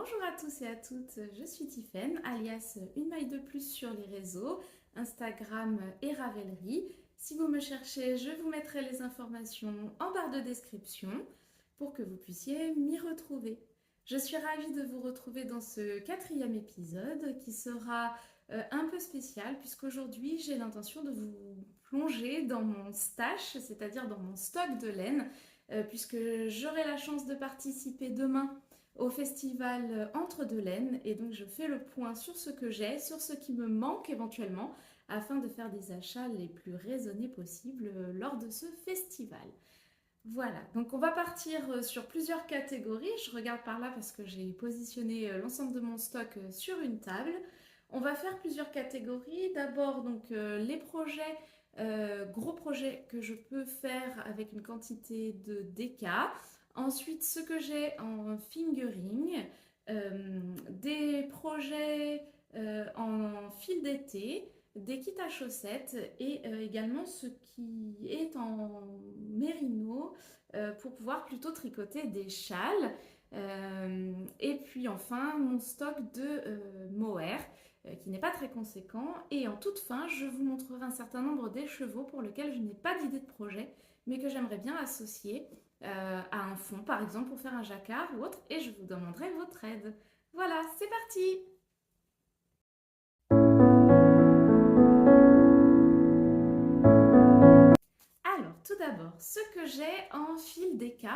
Bonjour à tous et à toutes, je suis Tiffaine, alias Une Maille de Plus sur les réseaux, Instagram et Ravelry. Si vous me cherchez, je vous mettrai les informations en barre de description pour que vous puissiez m'y retrouver. Je suis ravie de vous retrouver dans ce quatrième épisode qui sera un peu spécial puisqu'aujourd'hui j'ai l'intention de vous plonger dans mon stash, c'est-à-dire dans mon stock de laine, puisque j'aurai la chance de participer demain au festival Entre deux laines et donc je fais le point sur ce que j'ai, sur ce qui me manque éventuellement afin de faire des achats les plus raisonnés possibles lors de ce festival. Voilà, donc on va partir sur plusieurs catégories. Je regarde par là parce que j'ai positionné l'ensemble de mon stock sur une table. On va faire plusieurs catégories. D'abord donc les projets, gros projets que je peux faire avec une quantité de DK. Ensuite, ce que j'ai en fingering, des projets en fil d'été, des kits à chaussettes et également ce qui est en mérino pour pouvoir plutôt tricoter des châles. Et puis enfin, mon stock de mohair qui n'est pas très conséquent. Et en toute fin, je vous montrerai un certain nombre d'écheveaux pour lesquels je n'ai pas d'idée de projet, mais que j'aimerais bien associer à un fond, par exemple, pour faire un jacquard ou autre, et je vous demanderai votre aide. Voilà, c'est parti! Alors, tout d'abord, ce que j'ai en fil DK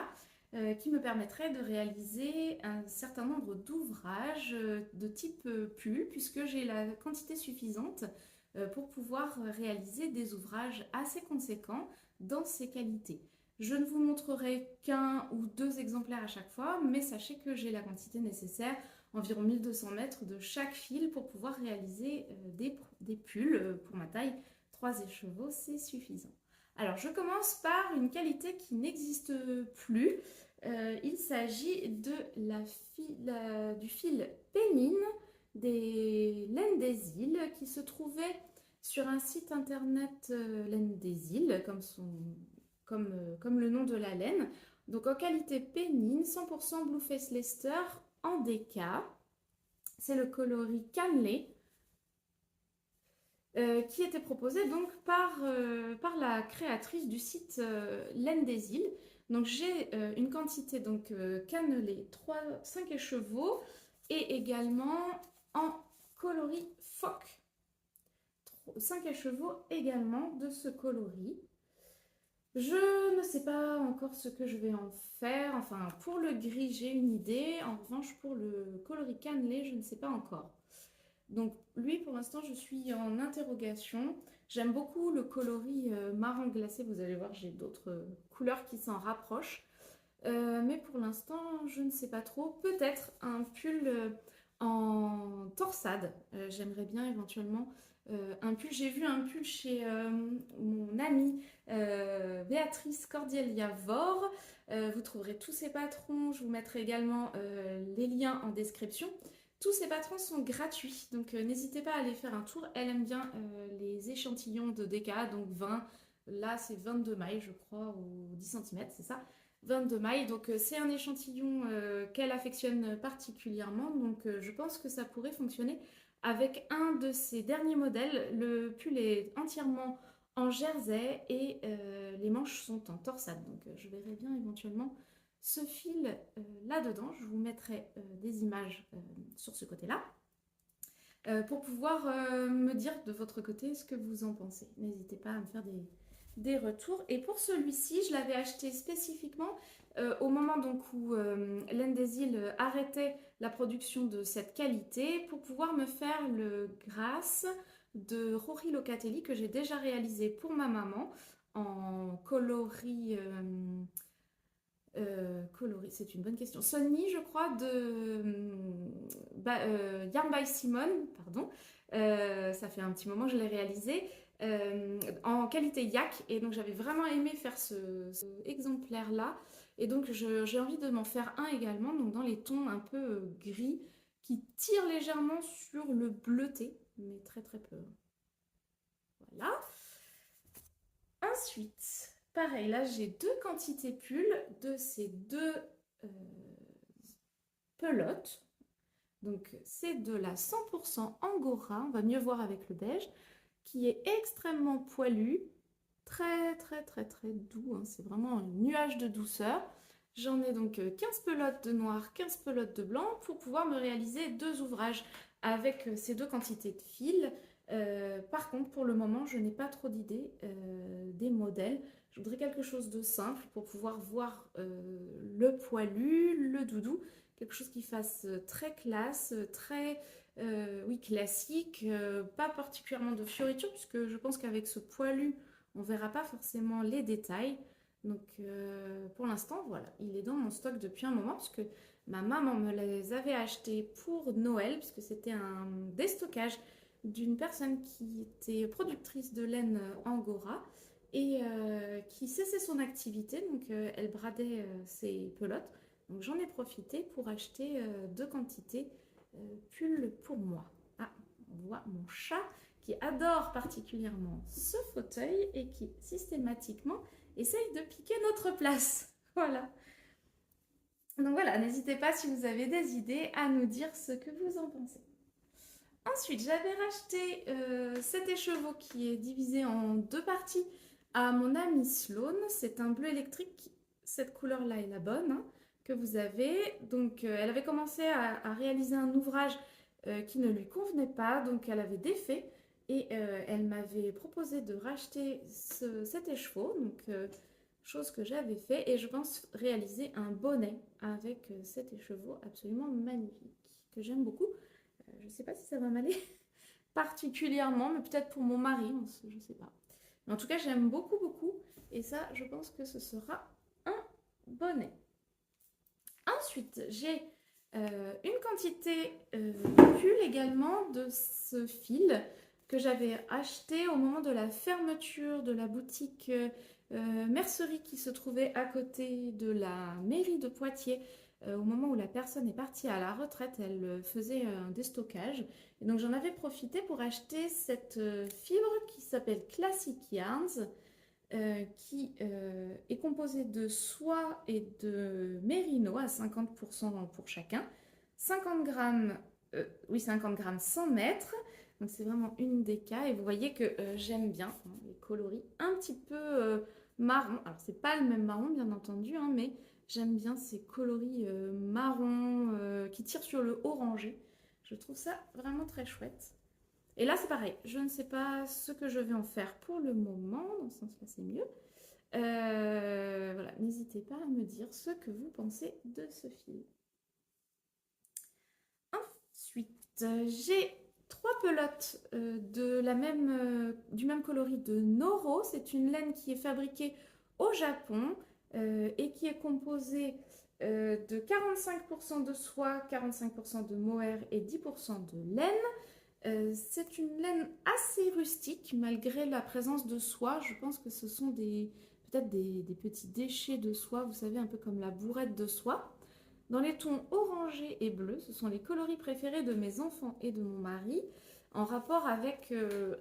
qui me permettrait de réaliser un certain nombre d'ouvrages de type pull, puisque j'ai la quantité suffisante pour pouvoir réaliser des ouvrages assez conséquents dans ces qualités. Je ne vous montrerai qu'un ou deux exemplaires à chaque fois, mais sachez que j'ai la quantité nécessaire, environ 1200 mètres de chaque fil pour pouvoir réaliser des pulls pour ma taille. 3 écheveaux, c'est suffisant. Alors, je commence par une qualité qui n'existe plus. Il s'agit de du fil pénine des laines des îles qui se trouvait sur un site internet laine des îles, comme le nom de la laine. Donc en qualité pénine, 100% Blueface Leicester en DK. C'est le coloris cannelé. Qui était proposé donc par la créatrice du site Laine des Îles. Donc j'ai une quantité donc cannelée 5 écheveaux et également en coloris phoque. 5 écheveaux également de ce coloris. Je ne sais pas encore ce que je vais en faire. Enfin, pour le gris, j'ai une idée. En revanche, pour le coloris cannelé, je ne sais pas encore. Donc lui, pour l'instant, je suis en interrogation. J'aime beaucoup le coloris marron glacé. Vous allez voir, j'ai d'autres couleurs qui s'en rapprochent. Mais pour l'instant, je ne sais pas trop. Peut-être un pull en torsade. J'aimerais bien éventuellement un pull. J'ai vu un pull chez mon amie Béatrice Cordelia Vore. Vous trouverez tous ces patrons. Je vous mettrai également les liens en description. Tous ces patrons sont gratuits, donc n'hésitez pas à aller faire un tour. Elle aime bien les échantillons de DK, donc 20, là c'est 22 mailles je crois, ou 10 cm, c'est ça, 22 mailles. Donc c'est un échantillon qu'elle affectionne particulièrement, donc je pense que ça pourrait fonctionner avec un de ses derniers modèles. Le pull est entièrement en jersey et les manches sont en torsade, donc je verrai bien éventuellement ce fil là-dedans. Je vous mettrai des images sur ce côté-là pour pouvoir me dire de votre côté ce que vous en pensez. N'hésitez pas à me faire des retours. Et pour celui-ci, je l'avais acheté spécifiquement au moment donc où Laine des Îles arrêtait la production de cette qualité pour pouvoir me faire le Grasse de Rory Locatelli que j'ai déjà réalisé pour ma maman en coloris... coloris, c'est une bonne question. Sonny, je crois, de Yarn by Simone, pardon. Ça fait un petit moment que je l'ai réalisé en qualité yak. Et donc j'avais vraiment aimé faire ce exemplaire-là. Et donc j'ai envie de m'en faire un également, donc dans les tons un peu gris, qui tirent légèrement sur le bleuté, mais très très peu. Voilà. Ensuite, pareil, là j'ai deux quantités pulls de ces deux pelotes. Donc c'est de la 100% Angora, on va mieux voir avec le beige, qui est extrêmement poilu, très très très très doux, hein. C'est vraiment un nuage de douceur. J'en ai donc 15 pelotes de noir, 15 pelotes de blanc pour pouvoir me réaliser 2 ouvrages avec ces 2 quantités de fil. Par contre, pour le moment, je n'ai pas trop d'idées des modèles. Je voudrais quelque chose de simple pour pouvoir voir le poilu, le doudou, quelque chose qui fasse très classe, très oui, classique, pas particulièrement de fioritures, puisque je pense qu'avec ce poilu, on verra pas forcément les détails. Donc pour l'instant, voilà, il est dans mon stock depuis un moment, puisque ma maman me les avait achetés pour Noël, puisque c'était un déstockage d'une personne qui était productrice de laine Angora et qui cessait son activité, donc elle bradait ses pelotes. Donc j'en ai profité pour acheter 2 quantités pull pour moi. Ah, on voit mon chat qui adore particulièrement ce fauteuil et qui systématiquement essaye de piquer notre place. Voilà. Donc voilà, n'hésitez pas si vous avez des idées à nous dire ce que vous en pensez. Ensuite, j'avais racheté cet écheveau qui est divisé en 2 parties à mon amie Sloane. C'est un bleu électrique. Cette couleur-là est la bonne, hein, que vous avez. Donc, elle avait commencé à réaliser un ouvrage qui ne lui convenait pas. Donc, elle avait défait et elle m'avait proposé de racheter cet écheveau. Donc, chose que j'avais fait. Et je pense réaliser un bonnet avec cet écheveau absolument magnifique que j'aime beaucoup. Je ne sais pas si ça va m'aller particulièrement, mais peut-être pour mon mari, je ne sais pas. Mais en tout cas, j'aime beaucoup, beaucoup. Et ça, je pense que ce sera un bonnet. Ensuite, j'ai une quantité de pull également de ce fil que j'avais acheté au moment de la fermeture de la boutique mercerie qui se trouvait à côté de la mairie de Poitiers. Au moment où la personne est partie à la retraite, elle faisait un déstockage. Et donc j'en avais profité pour acheter cette fibre qui s'appelle Classic Yarns, qui est composée de soie et de mérino à 50% pour chacun. 50 grammes, oui 50 grammes 100 mètres. Donc c'est vraiment une des cas. Et vous voyez que j'aime bien hein, les coloris un petit peu marron. Alors c'est pas le même marron bien entendu, hein, mais j'aime bien ces coloris marron qui tirent sur le orangé. Je trouve ça vraiment très chouette. Et là, c'est pareil. Je ne sais pas ce que je vais en faire pour le moment. Dans ce sens-là, c'est mieux. Voilà, n'hésitez pas à me dire ce que vous pensez de ce fil. Ensuite, j'ai 3 pelotes du même coloris de Noro. C'est une laine qui est fabriquée au Japon et qui est composée de 45% de soie, 45% de mohair et 10% de laine. C'est une laine assez rustique malgré la présence de soie. Je pense que ce sont peut-être des petits déchets de soie, vous savez, un peu comme la bourrette de soie. Dans les tons orangé et bleu, ce sont les coloris préférés de mes enfants et de mon mari, en rapport avec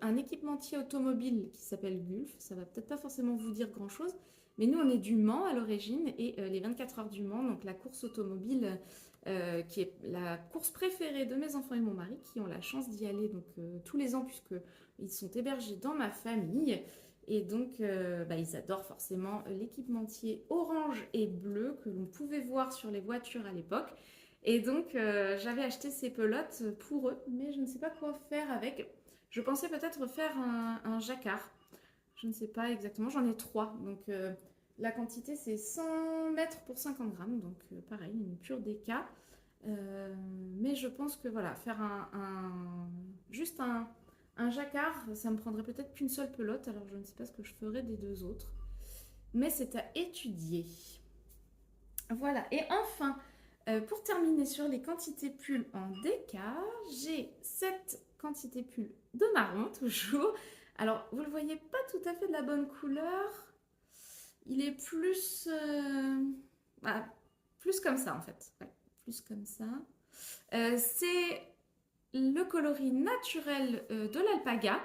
un équipementier automobile qui s'appelle Gulf. Ça va peut-être pas forcément vous dire grand-chose, mais nous on est du Mans à l'origine et les 24 heures du Mans, donc la course automobile qui est la course préférée de mes enfants et mon mari, qui ont la chance d'y aller donc, tous les ans puisqu'ils sont hébergés dans ma famille. Et donc, ils adorent forcément l'équipementier orange et bleu que l'on pouvait voir sur les voitures à l'époque. Et donc, j'avais acheté ces pelotes pour eux, mais je ne sais pas quoi faire avec. Je pensais peut-être faire un jacquard. Je ne sais pas exactement, j'en ai 3. Donc, la quantité, c'est 100 mètres pour 50 grammes. Donc, pareil, une pure déca. Mais je pense que voilà, faire juste un jacquard, ça me prendrait peut-être qu'une seule pelote, alors je ne sais pas ce que je ferais des 2 autres. Mais c'est à étudier. Voilà, et enfin, pour terminer sur les quantités pulls en déca, j'ai cette quantité pull de marron, toujours. Alors, vous ne le voyez pas tout à fait de la bonne couleur. Il est plus comme ça, en fait. Ouais, plus comme ça. C'est le coloris naturel de l'alpaga.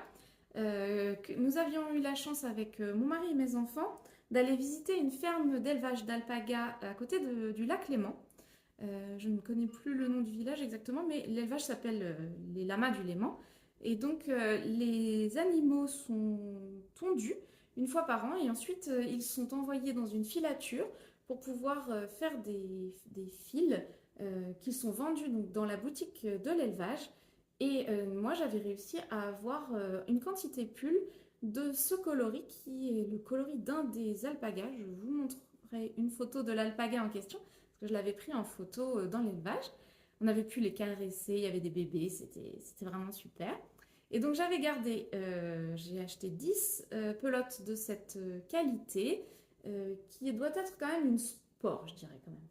Nous avions eu la chance avec mon mari et mes enfants d'aller visiter une ferme d'élevage d'alpaga à côté du lac Léman. Je ne connais plus le nom du village exactement, mais l'élevage s'appelle les lamas du Léman. Et donc, les animaux sont tondus une fois par an et ensuite ils sont envoyés dans une filature pour pouvoir faire des fils qui sont vendus donc, dans la boutique de l'élevage. Et moi, j'avais réussi à avoir une quantité pull de ce coloris qui est le coloris d'un des alpagas. Je vous montrerai une photo de l'alpaga en question parce que je l'avais pris en photo dans l'élevage. On avait pu les caresser, il y avait des bébés, c'était vraiment super. Et donc j'avais gardé, j'ai acheté 10 pelotes de cette qualité qui doit être quand même une sport, je dirais quand même.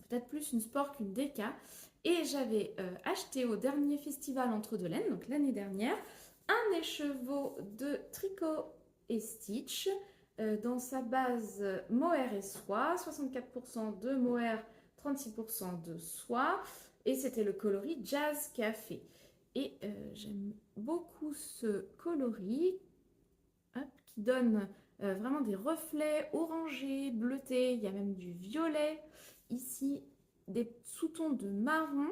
Peut-être plus une sport qu'une déca. Et j'avais acheté au dernier festival Entre deux laines, donc l'année dernière, un écheveau de tricot et stitch dans sa base mohair et soie, 64% de mohair, 36% de soie, et c'était le coloris Jazz Café. Et j'aime beaucoup ce coloris qui donne vraiment des reflets orangés, bleutés, il y a même du violet. Ici, des sous-tons de marron.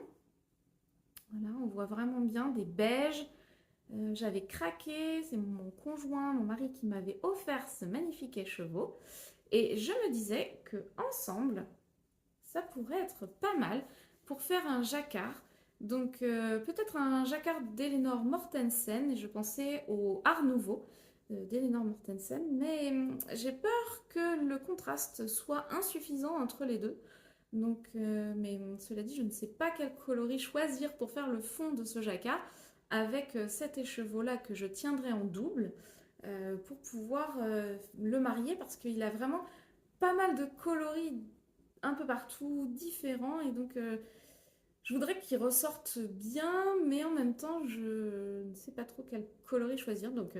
Voilà, on voit vraiment bien des beiges. J'avais craqué, c'est mon conjoint, mon mari qui m'avait offert ce magnifique écheveau. Et je me disais que ensemble, ça pourrait être pas mal pour faire un jacquard. Donc peut-être un jacquard d'Elinor Mortensen, et je pensais au Art Nouveau d'Elinor Mortensen, mais j'ai peur que le contraste soit insuffisant entre les deux. Donc, mais cela dit, je ne sais pas quel coloris choisir pour faire le fond de ce jacquard avec cet écheveau-là que je tiendrai en double pour pouvoir le marier parce qu'il a vraiment pas mal de coloris un peu partout, différents, et donc je voudrais qu'il ressorte bien, mais en même temps, je ne sais pas trop quel coloris choisir. Donc,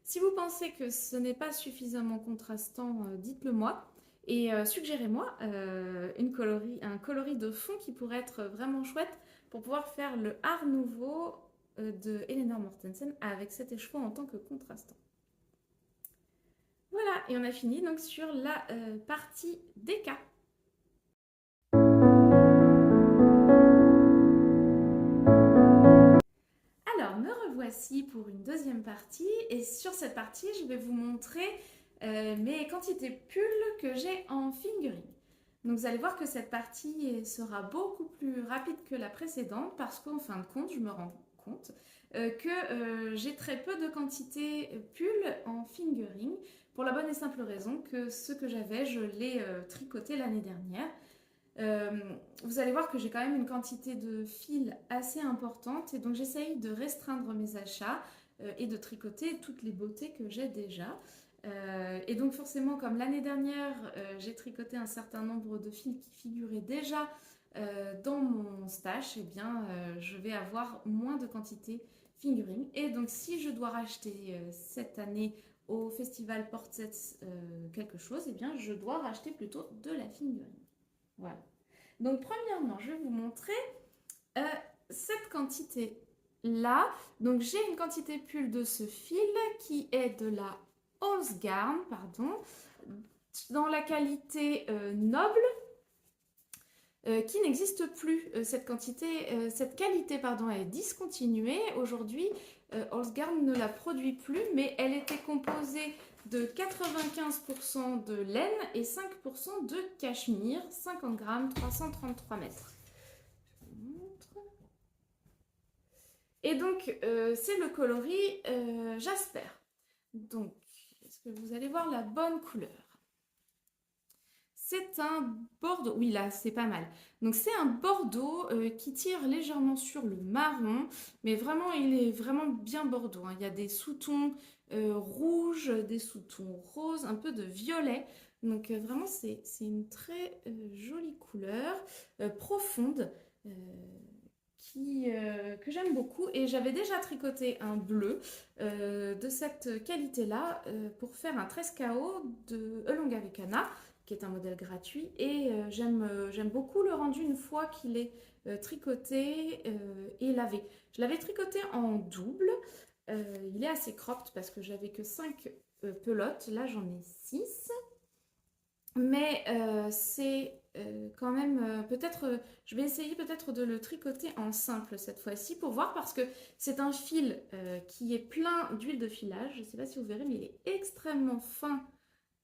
si vous pensez que ce n'est pas suffisamment contrastant, dites-le moi. Et suggérez-moi un coloris de fond qui pourrait être vraiment chouette pour pouvoir faire le Art Nouveau de Elinor Mortensen avec cet écheveau en tant que contrastant. Voilà, et on a fini donc sur la partie déca. Alors, me revoici pour une deuxième partie et sur cette partie, je vais vous montrer mes quantités pulls que j'ai en fingering. Donc vous allez voir que cette partie sera beaucoup plus rapide que la précédente parce qu'en fin de compte, je me rends compte que j'ai très peu de quantité pull en fingering pour la bonne et simple raison que ce que j'avais, je l'ai tricoté l'année dernière. Vous allez voir que j'ai quand même une quantité de fils assez importante et donc j'essaye de restreindre mes achats et de tricoter toutes les beautés que j'ai déjà. Et donc forcément, comme l'année dernière, j'ai tricoté un certain nombre de fils qui figuraient déjà dans mon stash, et bien je vais avoir moins de quantité fingering. Et donc si je dois racheter cette année au festival Portsets quelque chose, et bien je dois racheter plutôt de la fingering. Voilà. Donc premièrement, je vais vous montrer cette quantité-là. Donc j'ai une quantité pull de ce fil qui est de la Holzgarn, pardon, dans la qualité noble, qui n'existe plus. Cette qualité, pardon, est discontinuée. Aujourd'hui, Holzgarn ne la produit plus, mais elle était composée de 95% de laine et 5% de cachemire, 50 grammes, 333 mètres. Je vous montre. Et donc, c'est le coloris Jasper. Donc, est-ce que vous allez voir la bonne couleur? C'est un bordeaux, oui là c'est pas mal. Donc c'est un bordeaux qui tire légèrement sur le marron, mais vraiment il est vraiment bien bordeaux, hein. Il y a des sous-tons rouges, des sous-tons roses, un peu de violet. Donc vraiment c'est une très jolie couleur, profonde, que j'aime beaucoup. Et j'avais déjà tricoté un bleu de cette qualité-là pour faire un trescao de Elongavecana, qui est un modèle gratuit. Et j'aime beaucoup le rendu une fois qu'il est tricoté et lavé. Je l'avais tricoté en double. Il est assez cropped parce que j'avais que 5 pelotes. Là, j'en ai 6. Mais c'est quand même, je vais essayer peut-être de le tricoter en simple cette fois-ci pour voir parce que c'est un fil qui est plein d'huile de filage. Je ne sais pas si vous verrez, mais il est extrêmement fin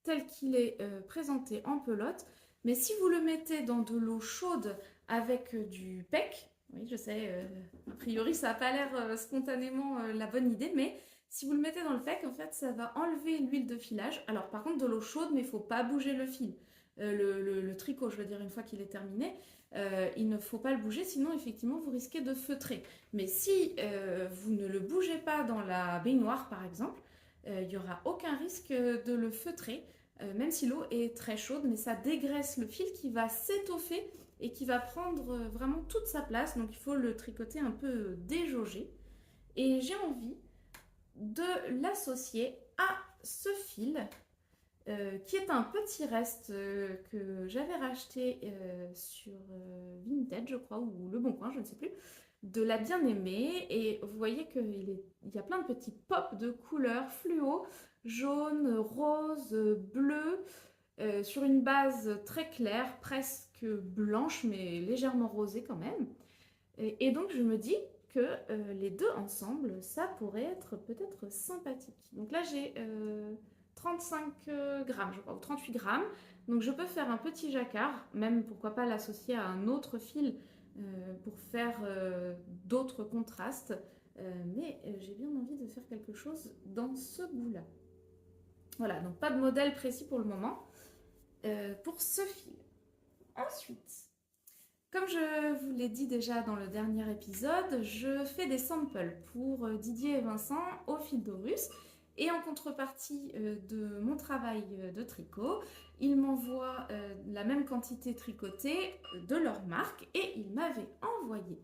tel qu'il est présenté en pelote. Mais si vous le mettez dans de l'eau chaude avec du PEC, oui, je sais, a priori ça n'a pas l'air spontanément la bonne idée, mais si vous le mettez dans le PEC, en fait, ça va enlever l'huile de filage. Alors par contre, de l'eau chaude, mais il ne faut pas bouger le fil. Le tricot, je veux dire, une fois qu'il est terminé, il ne faut pas le bouger, sinon effectivement vous risquez de feutrer. Mais si vous ne le bougez pas dans la baignoire par exemple, il n'y aura aucun risque de le feutrer, même si l'eau est très chaude, mais ça dégraisse le fil qui va s'étoffer et qui va prendre vraiment toute sa place. Donc il faut le tricoter un peu déjaugé. Et j'ai envie de l'associer à ce fil qui est un petit reste que j'avais racheté sur Vinted, je crois, ou Le Bon Coin, je ne sais plus, de la bien-aimée. Et vous voyez qu'il y a plein de petits pops de couleurs fluo, jaune, rose, bleu, sur une base très claire, presque blanche, mais légèrement rosée quand même. Et donc je me dis que les deux ensemble, ça pourrait être peut-être sympathique. Donc là j'ai 35 grammes, je crois, ou 38 grammes. Donc je peux faire un petit jacquard, même pourquoi pas l'associer à un autre fil pour faire d'autres contrastes. Mais j'ai bien envie de faire quelque chose dans ce goût-là. Voilà, donc pas de modèle précis pour le moment pour ce fil. Ensuite, comme je vous l'ai dit déjà dans le dernier épisode, je fais des samples pour Didier et Vincent au fil d'Aurus. Et en contrepartie de mon travail de tricot, ils m'envoient la même quantité tricotée de leur marque et ils m'avaient envoyé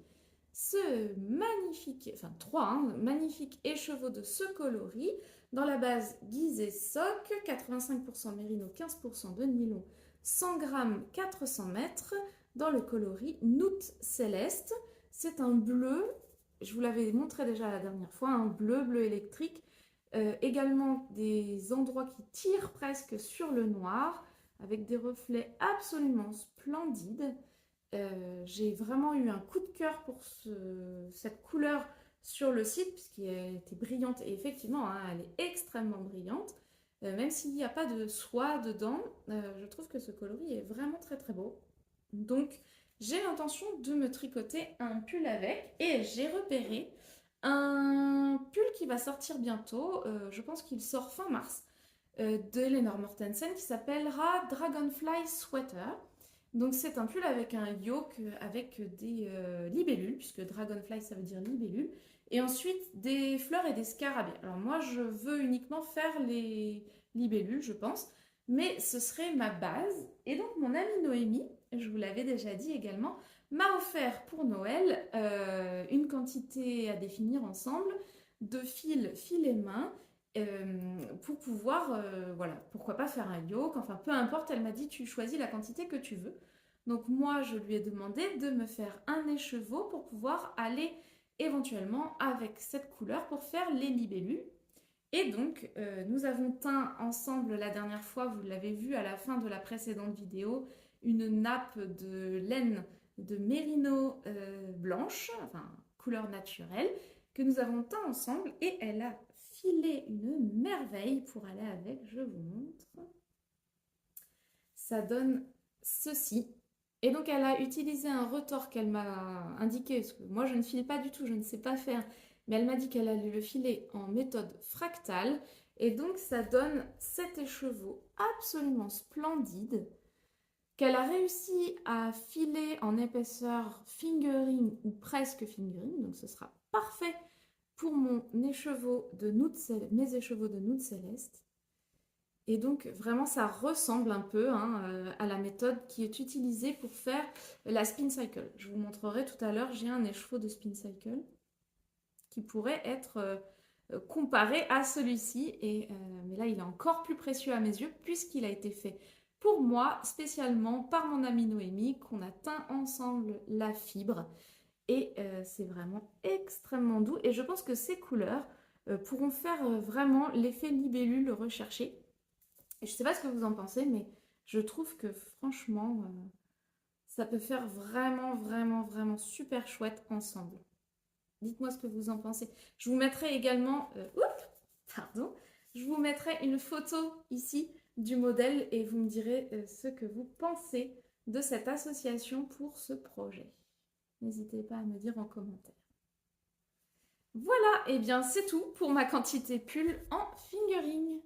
ce magnifique, enfin trois, magnifiques écheveaux de ce coloris dans la base Gizeh Sock, 85% mérino, 15% de nylon, 100 grammes, 400 mètres, dans le coloris Noot Céleste. C'est un bleu, je vous l'avais montré déjà la dernière fois, un bleu électrique. Également des endroits qui tirent presque sur le noir, avec des reflets absolument splendides. J'ai vraiment eu un coup de cœur pour cette couleur sur le site, puisqu'elle était brillante, et effectivement, elle est extrêmement brillante. Même s'il n'y a pas de soie dedans, je trouve que ce coloris est vraiment très très beau. Donc, j'ai l'intention de me tricoter un pull avec, et j'ai repéré un pull qui va sortir bientôt, je pense qu'il sort fin mars, de Lenore Mortensen, qui s'appellera Dragonfly Sweater. Donc c'est un pull avec un yoke avec des libellules, puisque Dragonfly ça veut dire libellule, et ensuite des fleurs et des scarabées. Alors moi je veux uniquement faire les libellules je pense, mais ce serait ma base. Et donc mon amie Noémie, je vous l'avais déjà dit également, m'a offert pour Noël une quantité à définir ensemble de fil et main pour pouvoir, voilà, pourquoi pas faire un yoke, enfin peu importe, elle m'a dit tu choisis la quantité que tu veux. Donc moi je lui ai demandé de me faire un écheveau pour pouvoir aller éventuellement avec cette couleur pour faire les libellules. Et donc nous avons teint ensemble la dernière fois, vous l'avez vu à la fin de la précédente vidéo, une nappe de laine de mérino blanche, enfin couleur naturelle, que nous avons teint ensemble et elle a filé une merveille pour aller avec, je vous montre. Ça donne ceci. Et donc elle a utilisé un retors qu'elle m'a indiqué, parce que moi je ne file pas du tout, je ne sais pas faire, mais elle m'a dit qu'elle allait le filer en méthode fractale. Et donc ça donne cet écheveau absolument splendide qu'elle a réussi à filer en épaisseur fingering ou presque fingering, donc ce sera parfait pour mon écheveau de mes écheveaux de Noot Céleste. Et donc vraiment ça ressemble un peu à la méthode qui est utilisée pour faire la spin cycle. Je vous montrerai tout à l'heure, j'ai un écheveau de spin cycle qui pourrait être comparé à celui-ci. Mais là il est encore plus précieux à mes yeux puisqu'il a été fait pour moi spécialement par mon amie Noémie, qu'on a teint ensemble la fibre. Et c'est vraiment extrêmement doux. Et je pense que ces couleurs pourront faire vraiment l'effet libellule recherché. Et je ne sais pas ce que vous en pensez, mais je trouve que franchement, Ça peut faire vraiment, vraiment, vraiment super chouette ensemble. Dites-moi ce que vous en pensez. Je vous mettrai également, pardon, je vous mettrai une photo ici du modèle et vous me direz ce que vous pensez de cette association pour ce projet. N'hésitez pas à me dire en commentaire. Voilà, et bien c'est tout pour ma quantité pull en fingering.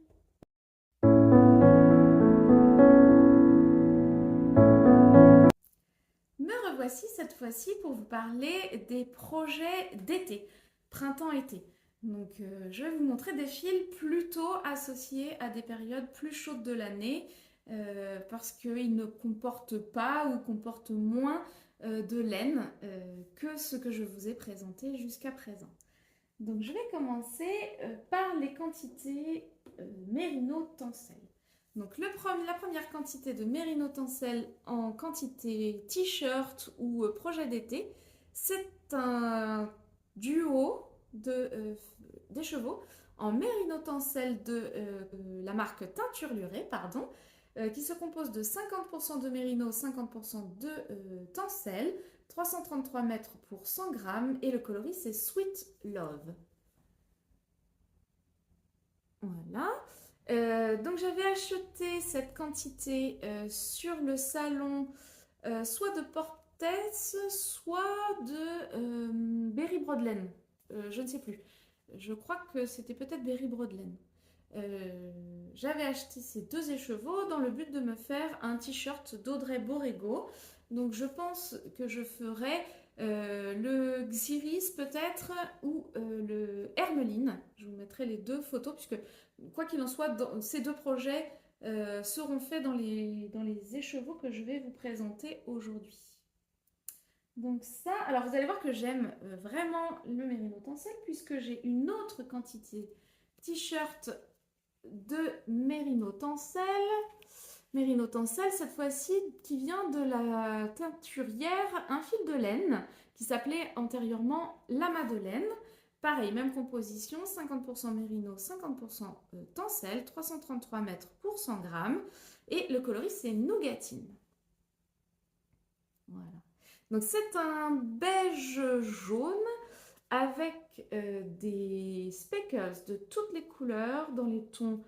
Me revoici cette fois-ci pour vous parler des projets d'été, printemps-été. Donc je vais vous montrer des fils plutôt associés à des périodes plus chaudes de l'année parce qu'ils ne comportent pas ou comportent moins de laine que ce que je vous ai présenté jusqu'à présent. Donc je vais commencer par les quantités Mérino Tencel. Donc la première quantité de Mérino Tencel en quantité t-shirt ou projet d'été, c'est un duo des chevaux en Mérino Tencel de la marque Teinturlurée, pardon, qui se compose de 50% de Mérino, 50% de Tencel, 333 mètres pour 100 grammes et le coloris c'est Sweet Love. Voilà. Donc j'avais acheté cette quantité sur le salon soit de Portes, soit de Berry Broadlen. Je ne sais plus. Je crois que c'était peut-être Berry Broadlen. J'avais acheté ces deux écheveaux dans le but de me faire un t-shirt d'Audrey Borrego. Donc je pense que je ferai le Xiris peut-être ou le Hermeline. Je vous mettrai les deux photos puisque quoi qu'il en soit, ces deux projets seront faits dans les écheveaux que je vais vous présenter aujourd'hui. Donc ça, alors vous allez voir que j'aime vraiment le Mérino Tencel puisque j'ai une autre quantité t-shirt de Mérino Tencel. Mérino Tencel, cette fois-ci, qui vient de la teinturière Un fil de laine, qui s'appelait antérieurement La Madeleine. Pareil, même composition, 50% Mérino, 50% Tencel, 333 mètres pour 100 grammes. Et le coloris, c'est Nougatine. Voilà. Donc c'est un beige jaune avec des speckles de toutes les couleurs dans les tons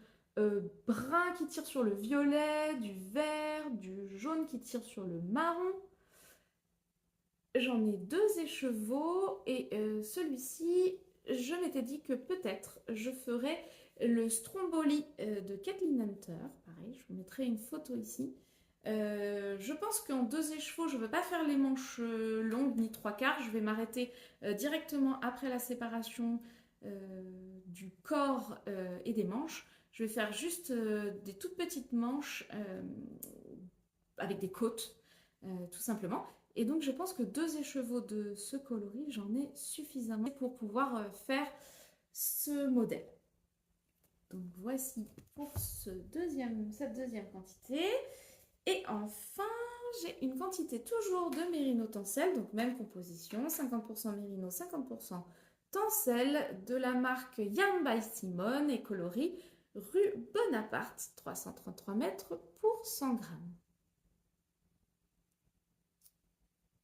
brun qui tire sur le violet, du vert, du jaune qui tire sur le marron. J'en ai deux écheveaux et celui-ci, je m'étais dit que peut-être je ferais le Stromboli de Kathleen Hunter. Pareil, je vous mettrai une photo ici. Je pense qu'en deux écheveaux, je ne veux pas faire les manches longues ni trois quarts. Je vais m'arrêter directement après la séparation du corps et des manches. Je vais faire juste des toutes petites manches avec des côtes, tout simplement. Et donc, je pense que deux écheveaux de ce coloris, j'en ai suffisamment pour pouvoir faire ce modèle. Donc, voici pour cette deuxième quantité. Et enfin, j'ai une quantité toujours de Mérino Tencel, donc même composition, 50% Mérino, 50% Tencel, de la marque Yarn by Simone et coloris rue Bonaparte, 333 mètres pour 100 grammes.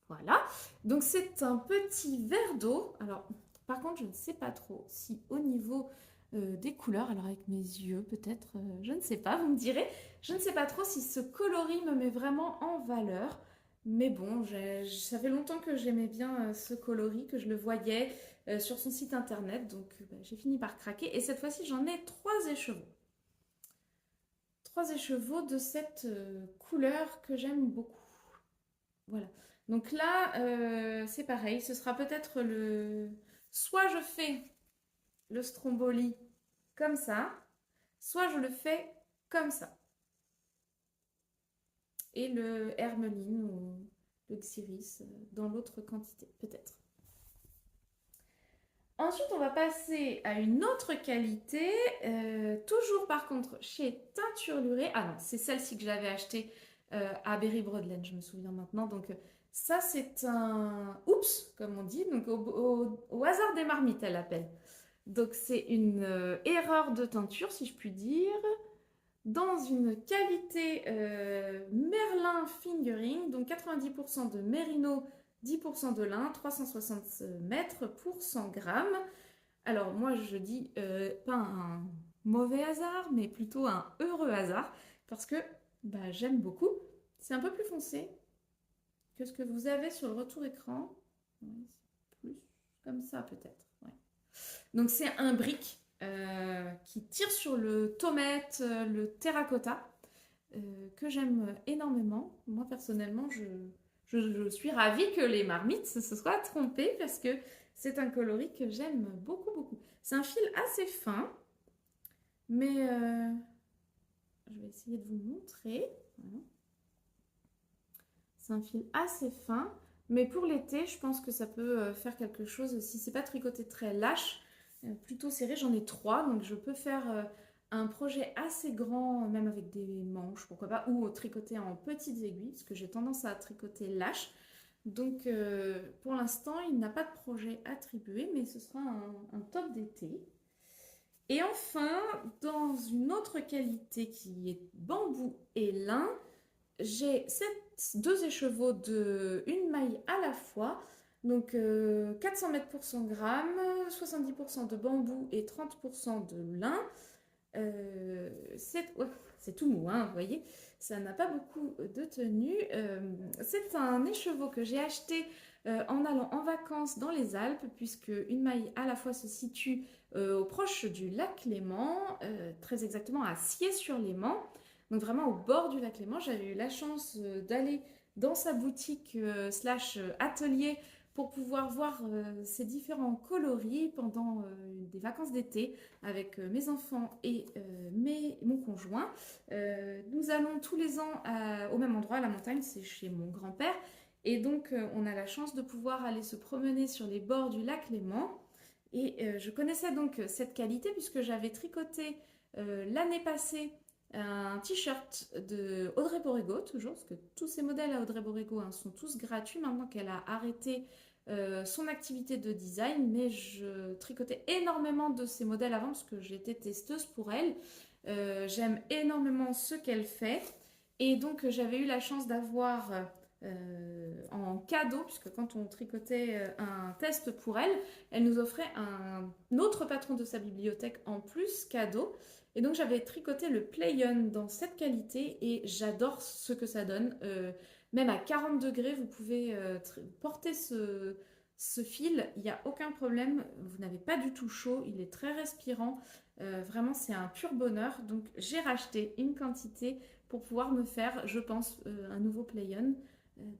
Voilà, donc c'est un petit verre d'eau. Alors, par contre, je ne sais pas trop si au niveau des couleurs, alors avec mes yeux peut-être, je ne sais pas, vous me direz. Je ne sais pas trop si ce coloris me met vraiment en valeur. Mais bon, ça fait longtemps que j'aimais bien ce coloris, que je le voyais sur son site internet. Donc j'ai fini par craquer. Et cette fois-ci, j'en ai 3 écheveaux. 3 écheveaux de cette couleur que j'aime beaucoup. Voilà. Donc là, c'est pareil. Ce sera peut-être le... Soit je fais le Stromboli comme ça, soit je le fais comme ça. Et le Hermeline ou le Xiris dans l'autre quantité, peut-être. Ensuite, on va passer à une autre qualité, toujours par contre chez Teinturlurée. Ah non, c'est celle-ci que j'avais achetée à Berry Broadlen, je me souviens maintenant. Donc ça, c'est un oups, comme on dit, donc au hasard des marmites, elle appelle. Donc c'est une erreur de teinture, si je puis dire, dans une qualité Merlin lin fingering, donc 90% de mérino, 10% de lin, 360 mètres pour 100 grammes. Alors moi je dis pas un mauvais hasard, mais plutôt un heureux hasard, parce que bah, j'aime beaucoup. C'est un peu plus foncé que ce que vous avez sur le retour écran. Ouais, c'est plus comme ça peut-être. Ouais. Donc c'est un brick qui tire sur le tomate, le terracotta, que j'aime énormément. Moi personnellement, je suis ravie que les marmites se soient trompées parce que c'est un coloris que j'aime beaucoup, beaucoup. C'est un fil assez fin, mais je vais essayer de vous montrer. Voilà. C'est un fil assez fin, mais pour l'été, je pense que ça peut faire quelque chose. Si c'est pas tricoté très lâche, plutôt serré, j'en ai 3, donc je peux faire un projet assez grand, même avec des manches, pourquoi pas, ou tricoter en petites aiguilles, parce que j'ai tendance à tricoter lâche. Donc pour l'instant, il n'a pas de projet attribué, mais ce sera un top d'été. Et enfin, dans une autre qualité qui est bambou et lin, j'ai deux écheveaux de une maille à la fois, donc 400 mètres pour 100 grammes, 70% de bambou et 30% de lin. Ouais, c'est tout mou, hein, vous voyez, ça n'a pas beaucoup de tenue. C'est un écheveau que j'ai acheté en allant en vacances dans les Alpes, puisque une maille à la fois se situe au proche du lac Léman, très exactement à Siey-sur-Léman. Donc vraiment au bord du lac Léman, j'avais eu la chance d'aller dans sa boutique slash atelier pour pouvoir voir ces différents coloris pendant des vacances d'été avec mes enfants et mon conjoint. Nous allons tous les ans au même endroit, à la montagne, c'est chez mon grand-père. Et donc on a la chance de pouvoir aller se promener sur les bords du lac Léman. Et je connaissais donc cette qualité puisque j'avais tricoté l'année passée un t-shirt de Audrey Borrego, toujours, parce que tous ces modèles à Audrey Borrego sont tous gratuits maintenant qu'elle a arrêté son activité de design, mais je tricotais énormément de ces modèles avant parce que j'étais testeuse pour elle. J'aime énormément ce qu'elle fait et donc j'avais eu la chance d'avoir en cadeau, puisque quand on tricotait un test pour elle, elle nous offrait un autre patron de sa bibliothèque en plus cadeau. Et donc j'avais tricoté le Play-On dans cette qualité et j'adore ce que ça donne. Même à 40 degrés, vous pouvez porter ce fil, il n'y a aucun problème, vous n'avez pas du tout chaud, il est très respirant. Vraiment, c'est un pur bonheur. Donc j'ai racheté une quantité pour pouvoir me faire, je pense, un nouveau Play-On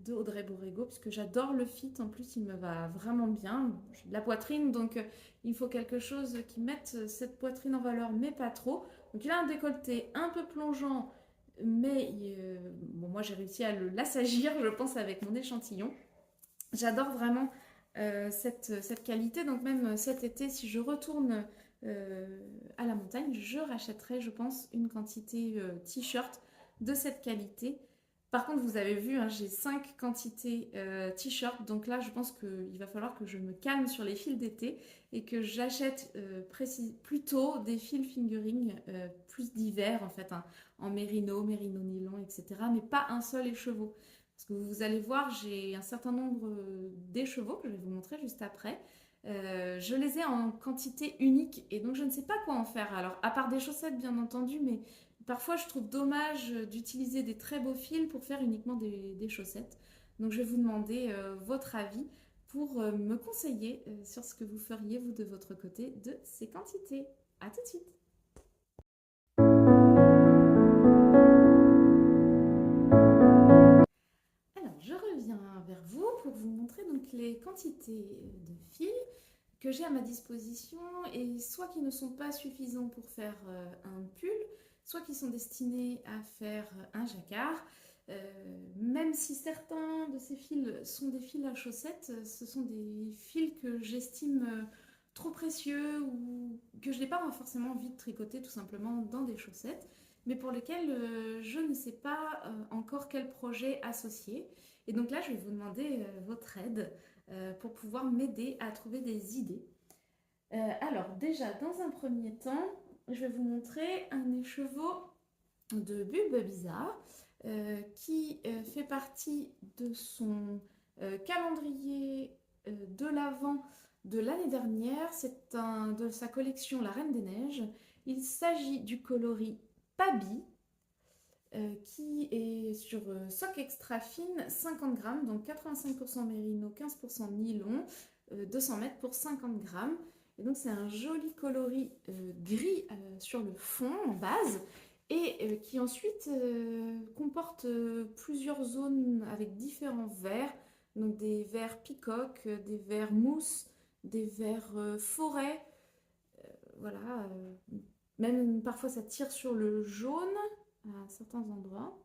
de Audrey Borrego, parce que j'adore le fit, en plus il me va vraiment bien. J'ai de la poitrine, donc il faut quelque chose qui mette cette poitrine en valeur, mais pas trop. Donc il a un décolleté un peu plongeant, mais bon, moi j'ai réussi à l'assagir, je pense, avec mon échantillon. J'adore vraiment cette qualité, donc même cet été, si je retourne à la montagne, je rachèterai, je pense, une quantité t-shirt de cette qualité. Par contre, vous avez vu, hein, j'ai 5 quantités t-shirt, donc là, je pense qu'il va falloir que je me calme sur les fils d'été et que j'achète plutôt des fils fingering plus divers, en fait, hein, en mérino, mérino nylon, etc., mais pas un seul écheveau. Parce que vous allez voir, j'ai un certain nombre d'écheveaux que je vais vous montrer juste après. Je les ai en quantité unique et donc je ne sais pas quoi en faire. Alors, à part des chaussettes, bien entendu, mais parfois je trouve dommage d'utiliser des très beaux fils pour faire uniquement des chaussettes. Donc, je vais vous demander votre avis pour me conseiller sur ce que vous feriez, vous, de votre côté, de ces quantités. À tout de suite! Alors, je reviens vers vous pour vous montrer donc les quantités de fils que j'ai à ma disposition et soit qui ne sont pas suffisants pour faire un pull, soit qui sont destinés à faire un jacquard. Même si certains de ces fils sont des fils à chaussettes, ce sont des fils que j'estime trop précieux ou que je n'ai pas forcément envie de tricoter tout simplement dans des chaussettes, mais pour lesquels je ne sais pas encore quel projet associer. Et donc là, je vais vous demander votre aide pour pouvoir m'aider à trouver des idées. Alors déjà, dans un premier temps, je vais vous montrer un écheveau de bulbe bizarre. qui fait partie de son calendrier de l'Avent de l'année dernière. C'est de sa collection La Reine des Neiges. Il s'agit du coloris Pabi, qui est sur soc extra fine, 50 grammes, donc 85% mérino, 15% nylon, 200 mètres pour 50 grammes. Et donc c'est un joli coloris gris sur le fond en base et qui ensuite comporte plusieurs zones avec différents verts, donc des verts peacock, des verts mousse, des verts forêt, voilà, même parfois ça tire sur le jaune à certains endroits.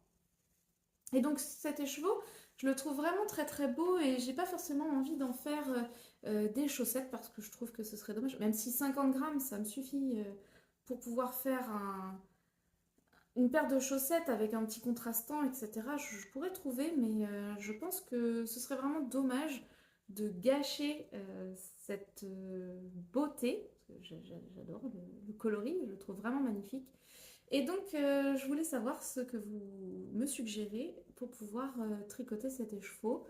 Et donc cet écheveau, je le trouve vraiment très très beau et j'ai pas forcément envie d'en faire des chaussettes parce que je trouve que ce serait dommage. Même si 50 grammes, ça me suffit pour pouvoir faire une paire de chaussettes avec un petit contrastant, etc. Je pourrais trouver, mais je pense que ce serait vraiment dommage de gâcher cette beauté. J'adore le coloris, je le trouve vraiment magnifique. Et donc, je voulais savoir ce que vous me suggérez pour pouvoir tricoter cet écheveau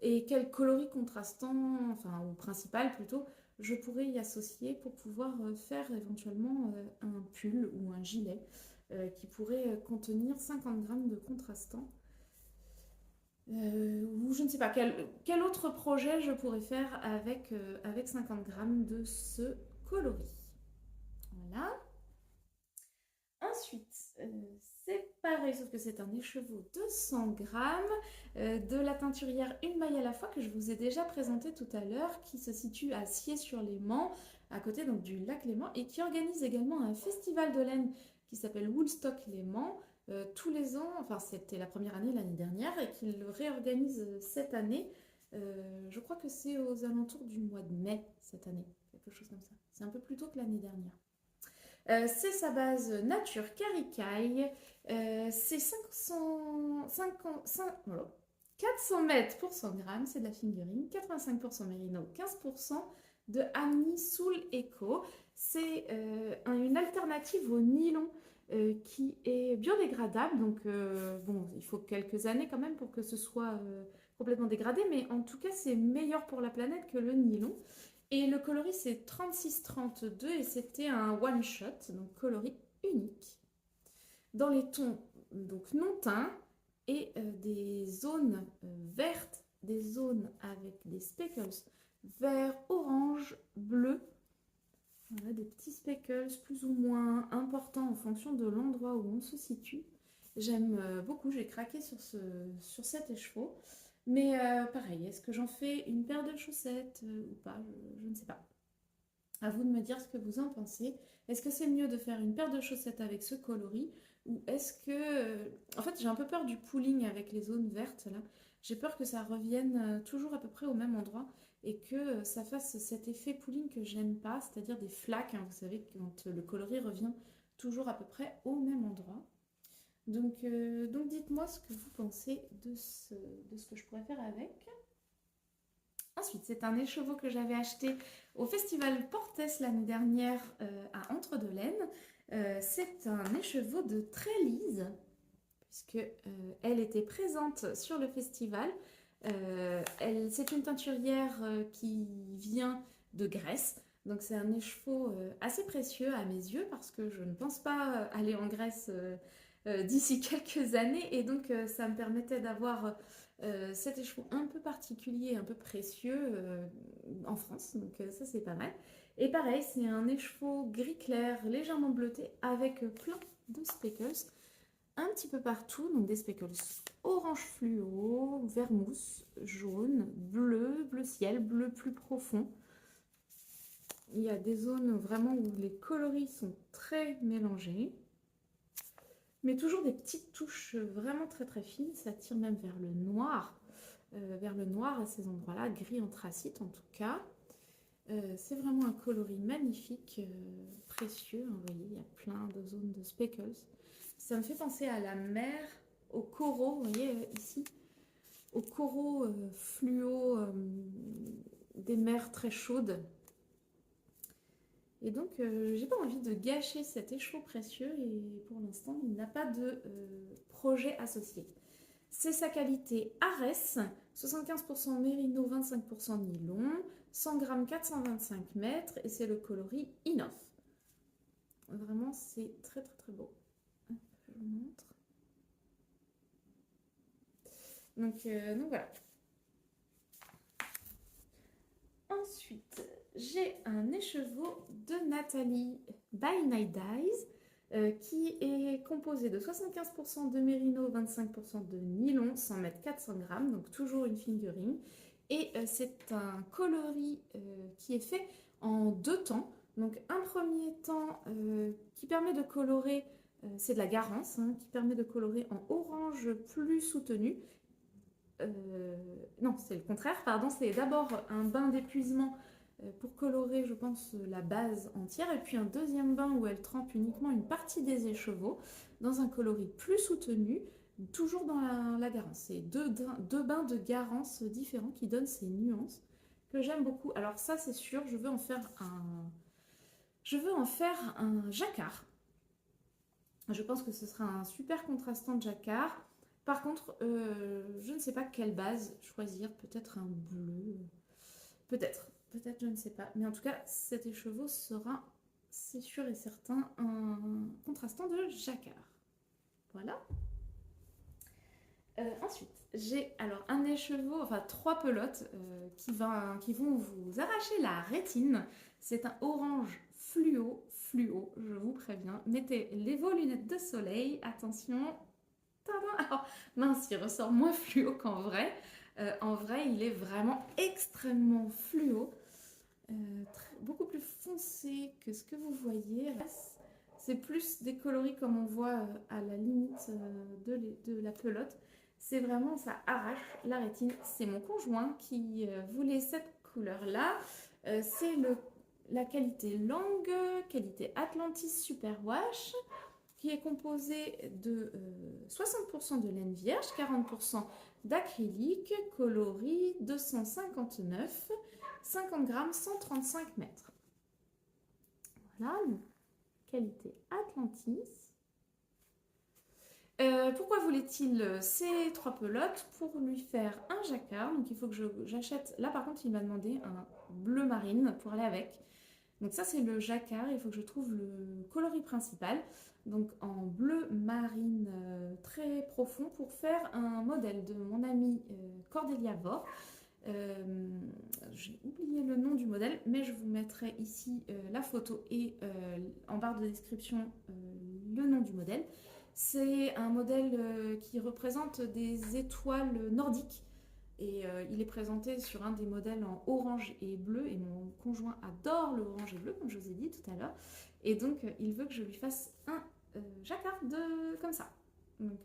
et quel coloris contrastant, enfin, ou principal plutôt, je pourrais y associer pour pouvoir faire éventuellement un pull ou un gilet qui pourrait contenir 50 grammes de contrastant. Ou je ne sais pas, quel autre projet je pourrais faire avec 50 grammes de ce coloris. Voilà. Ensuite, c'est pareil, sauf que c'est un écheveau de 100 grammes de la teinturière Une maille à la fois que je vous ai déjà présenté tout à l'heure, qui se situe à Sciez-sur-Léman, à côté donc du lac Léman, et qui organise également un festival de laine qui s'appelle Woolstock Léman tous les ans. Enfin, c'était la première année l'année dernière et qu'il le réorganise cette année. Je crois que c'est aux alentours du mois de mai cette année, quelque chose comme ça. C'est un peu plus tôt que l'année dernière. C'est sa base nature Caricaille. C'est 400 mètres pour 100 grammes. C'est de la fingering. 85% mérino, 15% de Amni Soul Eco. C'est une alternative au nylon qui est biodégradable. Donc, bon, il faut quelques années quand même pour que ce soit complètement dégradé. Mais en tout cas, c'est meilleur pour la planète que le nylon. Et le coloris c'est 36-32 et c'était un one shot, donc coloris unique. Dans les tons donc non teints et des zones vertes, des zones avec des speckles vert, orange, bleu. Voilà, des petits speckles plus ou moins importants en fonction de l'endroit où on se situe. J'aime beaucoup, j'ai craqué sur cet écheveau. Mais pareil, est-ce que j'en fais une paire de chaussettes ou pas, je ne sais pas. À vous de me dire ce que vous en pensez. Est-ce que c'est mieux de faire une paire de chaussettes avec ce coloris ou est-ce que... en fait, j'ai un peu peur du pooling avec les zones vertes là. J'ai peur que ça revienne toujours à peu près au même endroit et que ça fasse cet effet pooling que j'aime pas, c'est-à-dire des flaques, hein, vous savez, quand le coloris revient toujours à peu près au même endroit. Donc dites-moi ce que vous pensez de ce que je pourrais faire avec. Ensuite, c'est un écheveau que j'avais acheté au festival Portes l'année dernière à Entre-deux-Laines. C'est un écheveau de Trélise, puisque elle était présente sur le festival. C'est une teinturière qui vient de Grèce. Donc c'est un écheveau assez précieux à mes yeux parce que je ne pense pas aller en Grèce d'ici quelques années et donc ça me permettait d'avoir cet écheveau un peu particulier, un peu précieux en France, donc ça c'est pas mal. Et pareil, c'est un écheveau gris clair, légèrement bleuté avec plein de speckles un petit peu partout, donc des speckles orange fluo, vert mousse, jaune, bleu, bleu ciel, bleu plus profond. Il y a des zones vraiment où les coloris sont très mélangés. Mais toujours des petites touches vraiment très très fines, ça tire même vers le noir à ces endroits-là, gris anthracite en tout cas. C'est vraiment un coloris magnifique, précieux, hein, vous voyez, il y a plein de zones de speckles. Ça me fait penser à la mer, aux coraux, vous voyez ici, aux coraux fluo des mers très chaudes. Et donc, j'ai pas envie de gâcher cet écheveau précieux et pour l'instant, il n'a pas de projet associé. C'est sa qualité Arès, 75% mérino, 25% nylon, 100 grammes, 425 mètres et c'est le coloris Inoff. Vraiment, c'est très très très beau. Hop, je vous montre. Donc voilà. Ensuite, j'ai un écheveau de Nathalie by Night Dyes qui est composé de 75% de mérino, 25% de nylon, 100 mètres, 400 grammes, donc toujours une fingering. Et c'est un coloris qui est fait en deux temps. Donc un premier temps qui permet de colorer, c'est de la Garance, hein, qui permet de colorer en orange plus soutenu. Non, c'est le contraire, pardon, c'est d'abord un bain d'épuisement pour colorer, je pense, la base entière, et puis un deuxième bain où elle trempe uniquement une partie des écheveaux dans un coloris plus soutenu, toujours dans la Garance. C'est deux bains de Garance différents qui donnent ces nuances que j'aime beaucoup. Alors ça, c'est sûr, je veux en faire un jacquard. Je pense que ce sera un super contrastant de jacquard. Par contre, je ne sais pas quelle base choisir. Peut-être un bleu. Peut-être, je ne sais pas. Mais en tout cas, cet écheveau sera, c'est sûr et certain, un contrastant de jacquard. Voilà. Ensuite, j'ai alors un écheveau, enfin 3 pelotes qui vont vous arracher la rétine. C'est un orange fluo, je vous préviens. Mettez vos lunettes de soleil, attention. Alors, mince, il ressort moins fluo qu'en vrai. En vrai, il est vraiment extrêmement fluo. Beaucoup plus foncé que ce que vous voyez. C'est plus des coloris comme on voit à la limite de la pelote. C'est vraiment, ça arrache la rétine. C'est mon conjoint qui voulait cette couleur-là. C'est la qualité Lange, qualité Atlantis Super Wash, qui est composé de 60% de laine vierge, 40% d'acrylique, coloris 259, 50 grammes, 135 mètres. Voilà, qualité Atlantis. Pourquoi voulait-il ces 3 pelotes? Pour lui faire un jacquard. Donc il faut que j'achète. Là par contre, il m'a demandé un bleu marine pour aller avec. Donc ça c'est le jacquard. Il faut que je trouve le coloris principal. Donc en bleu marine très profond pour faire un modèle de mon amie Cordélia Vore. J'ai oublié le nom du modèle, mais je vous mettrai ici la photo et en barre de description le nom du modèle. C'est un modèle qui représente des étoiles nordiques et il est présenté sur un des modèles en orange et bleu et mon conjoint adore le orange et bleu comme je vous ai dit tout à l'heure et donc il veut que je lui fasse un jacquard comme ça. Donc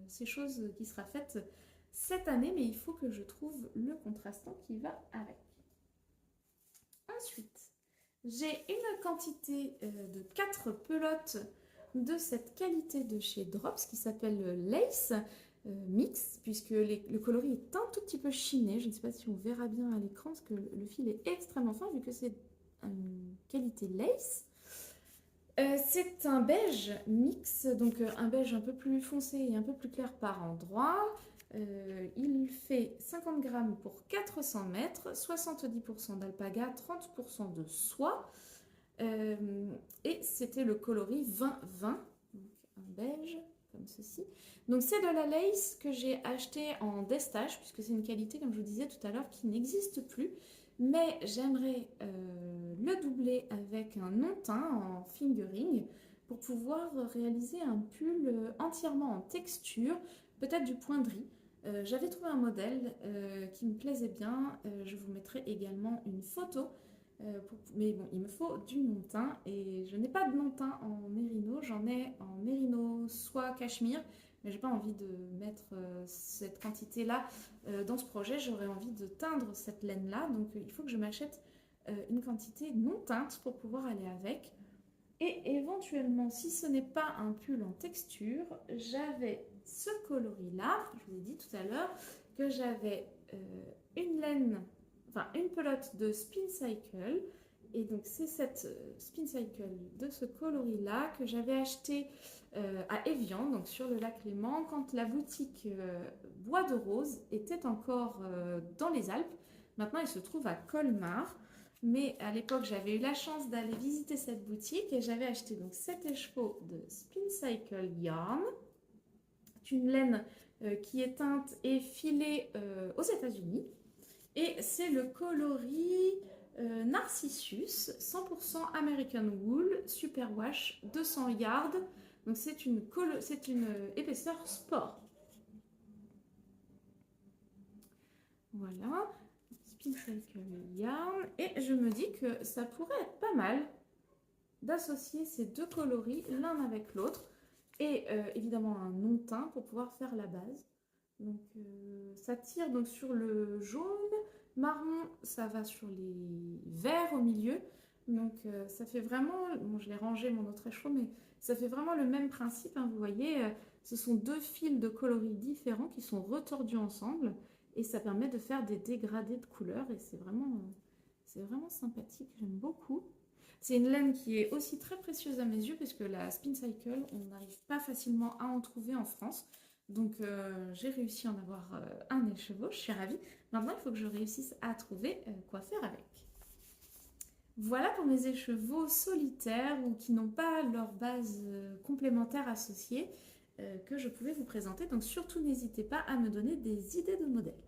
c'est chose qui sera faite cette année, mais il faut que je trouve le contrastant qui va avec. Ensuite, j'ai une quantité de 4 pelotes de cette qualité de chez Drops qui s'appelle Lace Mix, puisque le coloris est un tout petit peu chiné. Je ne sais pas si on verra bien à l'écran parce que le fil est extrêmement fin vu que c'est une qualité Lace. C'est un beige mix, donc un beige un peu plus foncé et un peu plus clair par endroit. Il fait 50 grammes pour 400 mètres, 70% d'alpaga, 30% de soie. Et c'était le coloris 20-20, donc un beige comme ceci. Donc c'est de la lace que j'ai acheté en destache, puisque c'est une qualité, comme je vous disais tout à l'heure, qui n'existe plus. Mais j'aimerais le doubler avec un non-teint en fingering pour pouvoir réaliser un pull entièrement en texture, peut-être du poindris. J'avais trouvé un modèle qui me plaisait bien. Je vous mettrai également une photo. Mais bon, il me faut du non-teint et je n'ai pas de non-teint en mérino. J'en ai en mérino soie cachemire. Mais j'ai pas envie de mettre cette quantité-là dans ce projet. J'aurais envie de teindre cette laine-là. Donc il faut que je m'achète une quantité non teinte pour pouvoir aller avec. Et éventuellement, si ce n'est pas un pull en texture, j'avais ce coloris-là. Je vous ai dit tout à l'heure que j'avais une laine, enfin une pelote de Spin Cycle Et donc c'est cette Spin Cycle de ce coloris-là que j'avais acheté à Évian, donc sur le lac Léman, quand la boutique Bois de Rose était encore dans les Alpes. Maintenant, elle se trouve à Colmar. Mais à l'époque, j'avais eu la chance d'aller visiter cette boutique et j'avais acheté donc 7 écheveaux de Spin Cycle Yarn. C'est une laine qui est teinte et filée aux États-Unis. Et c'est le coloris Narcissus, 100% American Wool, Superwash, 200 yards. Donc c'est une épaisseur sport. Voilà, Spin Cycle Yarn. Et je me dis que ça pourrait être pas mal d'associer ces deux coloris l'un avec l'autre. Et évidemment un non-teint pour pouvoir faire la base. Donc ça tire donc sur le jaune, marron, ça va sur les verts au milieu. Donc ça fait vraiment, bon je l'ai rangé mon autre écheveau, mais ça fait vraiment le même principe, hein, vous voyez, ce sont deux fils de coloris différents qui sont retordus ensemble et ça permet de faire des dégradés de couleurs et c'est vraiment sympathique, j'aime beaucoup. C'est une laine qui est aussi très précieuse à mes yeux parce que la Spin Cycle, on n'arrive pas facilement à en trouver en France. Donc j'ai réussi à en avoir un écheveau, je suis ravie. Maintenant, il faut que je réussisse à trouver quoi faire avec. Voilà pour mes écheveaux solitaires ou qui n'ont pas leur base complémentaire associée que je pouvais vous présenter. Donc surtout n'hésitez pas à me donner des idées de modèles.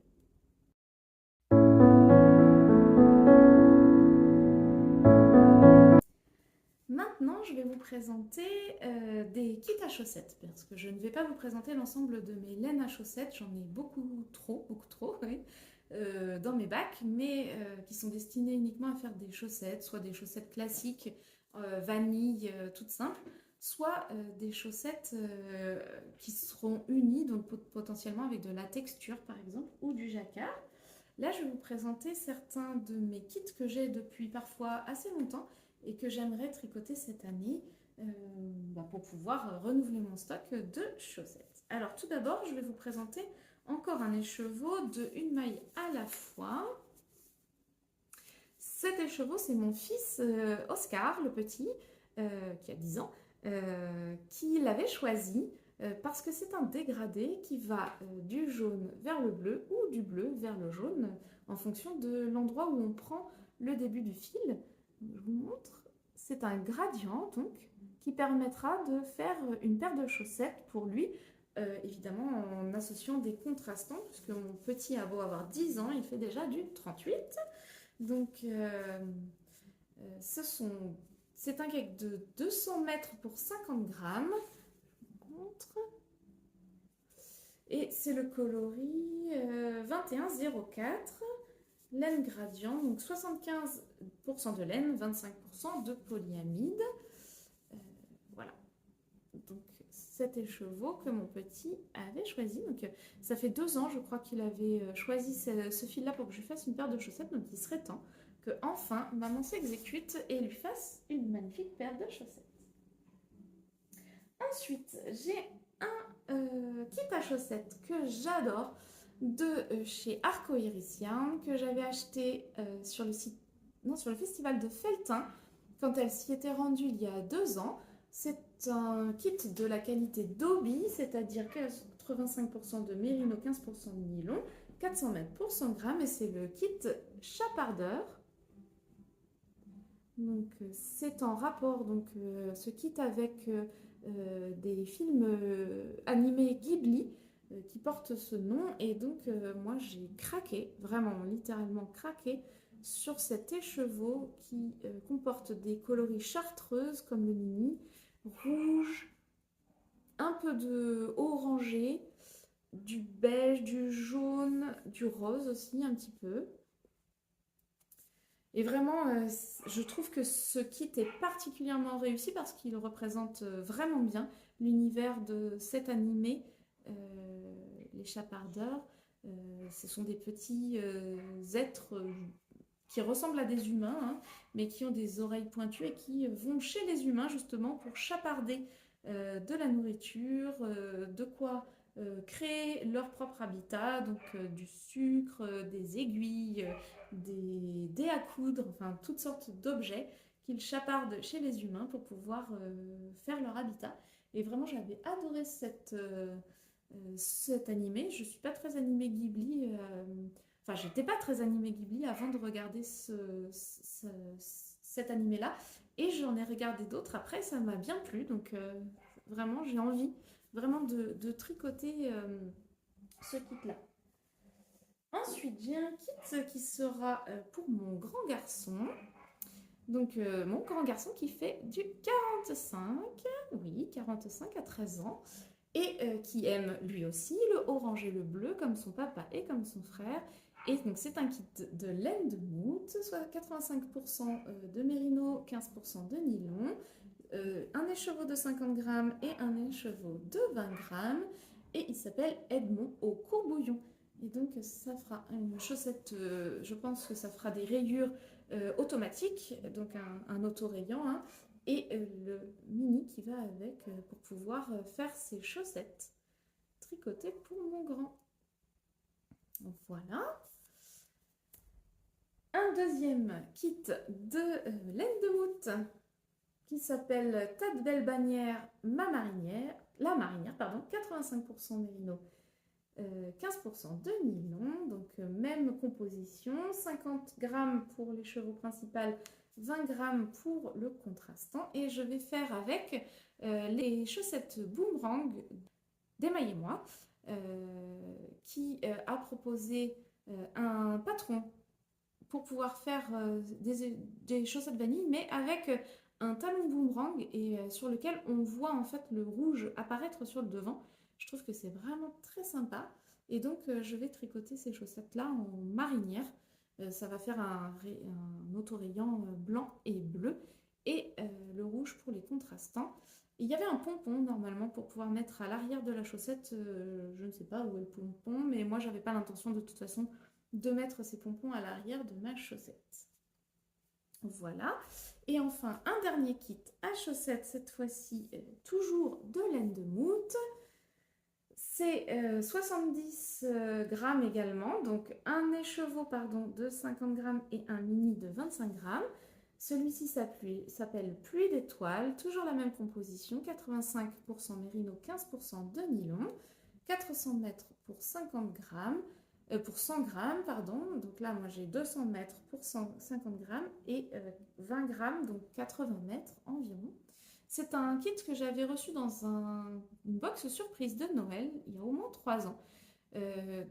Maintenant, je vais vous présenter des kits à chaussettes, parce que je ne vais pas vous présenter l'ensemble de mes laines à chaussettes, j'en ai beaucoup trop, oui, dans mes bacs, mais qui sont destinées uniquement à faire des chaussettes, soit des chaussettes classiques, vanille, toutes simples, soit des chaussettes qui seront unies, donc potentiellement avec de la texture par exemple, ou du jacquard. Là, je vais vous présenter certains de mes kits que j'ai depuis parfois assez longtemps et que j'aimerais tricoter cette année pour pouvoir renouveler mon stock de chaussettes. Alors tout d'abord, je vais vous présenter encore un écheveau de une maille à la fois. Cet écheveau, c'est mon fils Oscar, le petit, qui a 10 ans, qui l'avait choisi parce que c'est un dégradé qui va du jaune vers le bleu ou du bleu vers le jaune en fonction de l'endroit où on prend le début du fil. Je vous montre. C'est un gradient donc qui permettra de faire une paire de chaussettes pour lui, évidemment en associant des contrastants, puisque mon petit a beau avoir 10 ans, il fait déjà du 38. Donc c'est un cake de 200 mètres pour 50 grammes. Et c'est le coloris 2104. Laine gradient, donc 75% de laine, 25% de polyamide. Voilà. Donc cet écheveau que mon petit avait choisi. Donc ça fait 2 ans, je crois qu'il avait choisi ce fil-là pour que je lui fasse une paire de chaussettes. Donc il serait temps que enfin maman s'exécute et lui fasse une magnifique paire de chaussettes. Ensuite, j'ai un kit à chaussettes que j'adore de chez Arcoiris Yarn que j'avais acheté sur le festival de Felletin quand elle s'y était rendue il y a 2 ans. C'est un kit de la qualité Dobby, c'est-à-dire 85% de mérino, 15% de nylon, 400 mètres pour 100 grammes et c'est le kit chapardeur. Donc c'est en rapport donc ce kit avec des films animés Ghibli qui portent ce nom et donc moi j'ai craqué, vraiment littéralement craqué sur cet écheveau qui comporte des coloris chartreuses comme le mini, rouge, un peu de orangé, du beige, du jaune, du rose aussi un petit peu. Et vraiment, je trouve que ce kit est particulièrement réussi parce qu'il représente vraiment bien l'univers de cet animé, les chapardeurs. Ce sont des petits êtres qui ressemblent à des humains, hein, mais qui ont des oreilles pointues et qui vont chez les humains justement pour chaparder de la nourriture, de quoi créer leur propre habitat, donc du sucre, des aiguilles, des dés à coudre, enfin toutes sortes d'objets qu'ils chapardent chez les humains pour pouvoir faire leur habitat. Et vraiment, j'avais adoré cet animé. Je suis pas très animé Ghibli. Enfin, j'étais pas très animé Ghibli avant de regarder cet animé-là. Et j'en ai regardé d'autres après, ça m'a bien plu. Donc, vraiment, j'ai envie vraiment de tricoter ce kit-là. Ensuite, j'ai un kit qui sera pour mon grand garçon. Donc, mon grand garçon qui fait du 45, oui, 45 à 13 ans, et qui aime lui aussi le orange et le bleu, comme son papa et comme son frère. Et donc, c'est un kit de laine de moute, soit 85% de mérino, 15% de nylon, un écheveau de 50 grammes et un écheveau de 20 grammes. Et il s'appelle Edmond au courbouillon. Et donc, ça fera une chaussette, je pense que ça fera des rayures automatiques, donc un autorayant, hein, et le mini qui va avec pour pouvoir faire ses chaussettes tricotées pour mon grand. Voilà. Un deuxième kit de laine de moute qui s'appelle Ta belle bannière, la marinière, pardon, 85% mérino, 15% de nylon, donc même composition, 50 grammes pour les chevaux principales, 20 grammes pour le contrastant, et je vais faire avec les chaussettes boomerang d'Émaillez-moi, qui a proposé un patron pour pouvoir faire des chaussettes vanille, mais avec un talon boomerang et sur lequel on voit en fait le rouge apparaître sur le devant. Je trouve que c'est vraiment très sympa. Et donc, je vais tricoter ces chaussettes-là en marinière. Ça va faire un autorayant blanc et bleu et le rouge pour les contrastants. Et il y avait un pompon normalement pour pouvoir mettre à l'arrière de la chaussette. Je ne sais pas où est le pompon, mais moi, j'avais pas l'intention de toute façon de mettre ces pompons à l'arrière de ma chaussette. Voilà. Et enfin, un dernier kit à chaussettes, cette fois-ci, toujours de laine de moute. C'est 70 grammes également, donc un écheveau pardon, de 50 grammes et un mini de 25 grammes. Celui-ci s'appelle Pluie d'étoiles, toujours la même composition, 85% mérino, 15% de nylon, 400 mètres pour 50 grammes, pour 100 grammes, pardon. Donc là, moi j'ai 200 mètres pour 150 grammes et 20 grammes, donc 80 mètres environ. C'est un kit que j'avais reçu dans une box surprise de Noël il y a au moins 3 ans,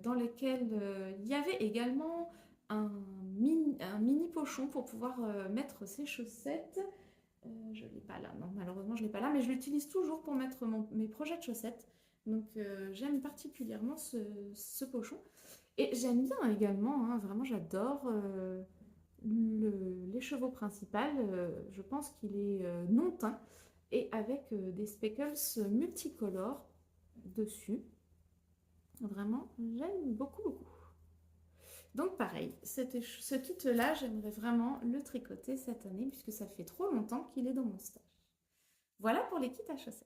dans lequel il y avait également un mini pochon pour pouvoir mettre ses chaussettes. Je ne l'ai pas là, non, malheureusement je ne l'ai pas là, mais je l'utilise toujours pour mettre mes projets de chaussettes. Donc j'aime particulièrement ce pochon. Et j'aime bien également, hein, vraiment j'adore l'écheveau principal. Je pense qu'il est non teint et avec des speckles multicolores dessus. Vraiment, j'aime beaucoup, beaucoup. Donc pareil, ce kit-là, j'aimerais vraiment le tricoter cette année puisque ça fait trop longtemps qu'il est dans mon stage. Voilà pour les kits à chaussettes.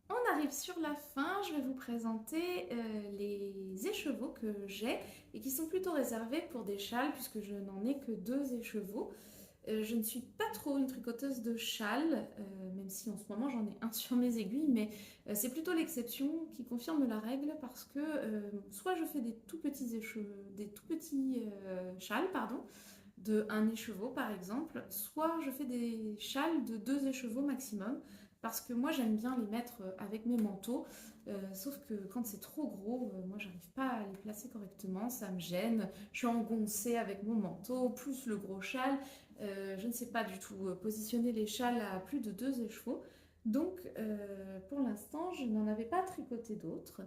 On arrive sur la fin, je vais vous présenter les écheveaux que j'ai et qui sont plutôt réservés pour des châles puisque je n'en ai que 2 écheveaux. Je ne suis pas trop une tricoteuse de châles, même si en ce moment j'en ai un sur mes aiguilles, mais c'est plutôt l'exception qui confirme la règle parce que soit je fais des tout petits châles, pardon, de un écheveau par exemple, soit je fais des châles de 2 écheveaux maximum parce que moi j'aime bien les mettre avec mes manteaux, sauf que quand c'est trop gros, moi j'arrive pas à les placer correctement, ça me gêne, je suis engoncée avec mon manteau, plus le gros châle, je ne sais pas du tout positionner les châles à plus de 2 écheveaux, donc pour l'instant je n'en avais pas tricoté d'autres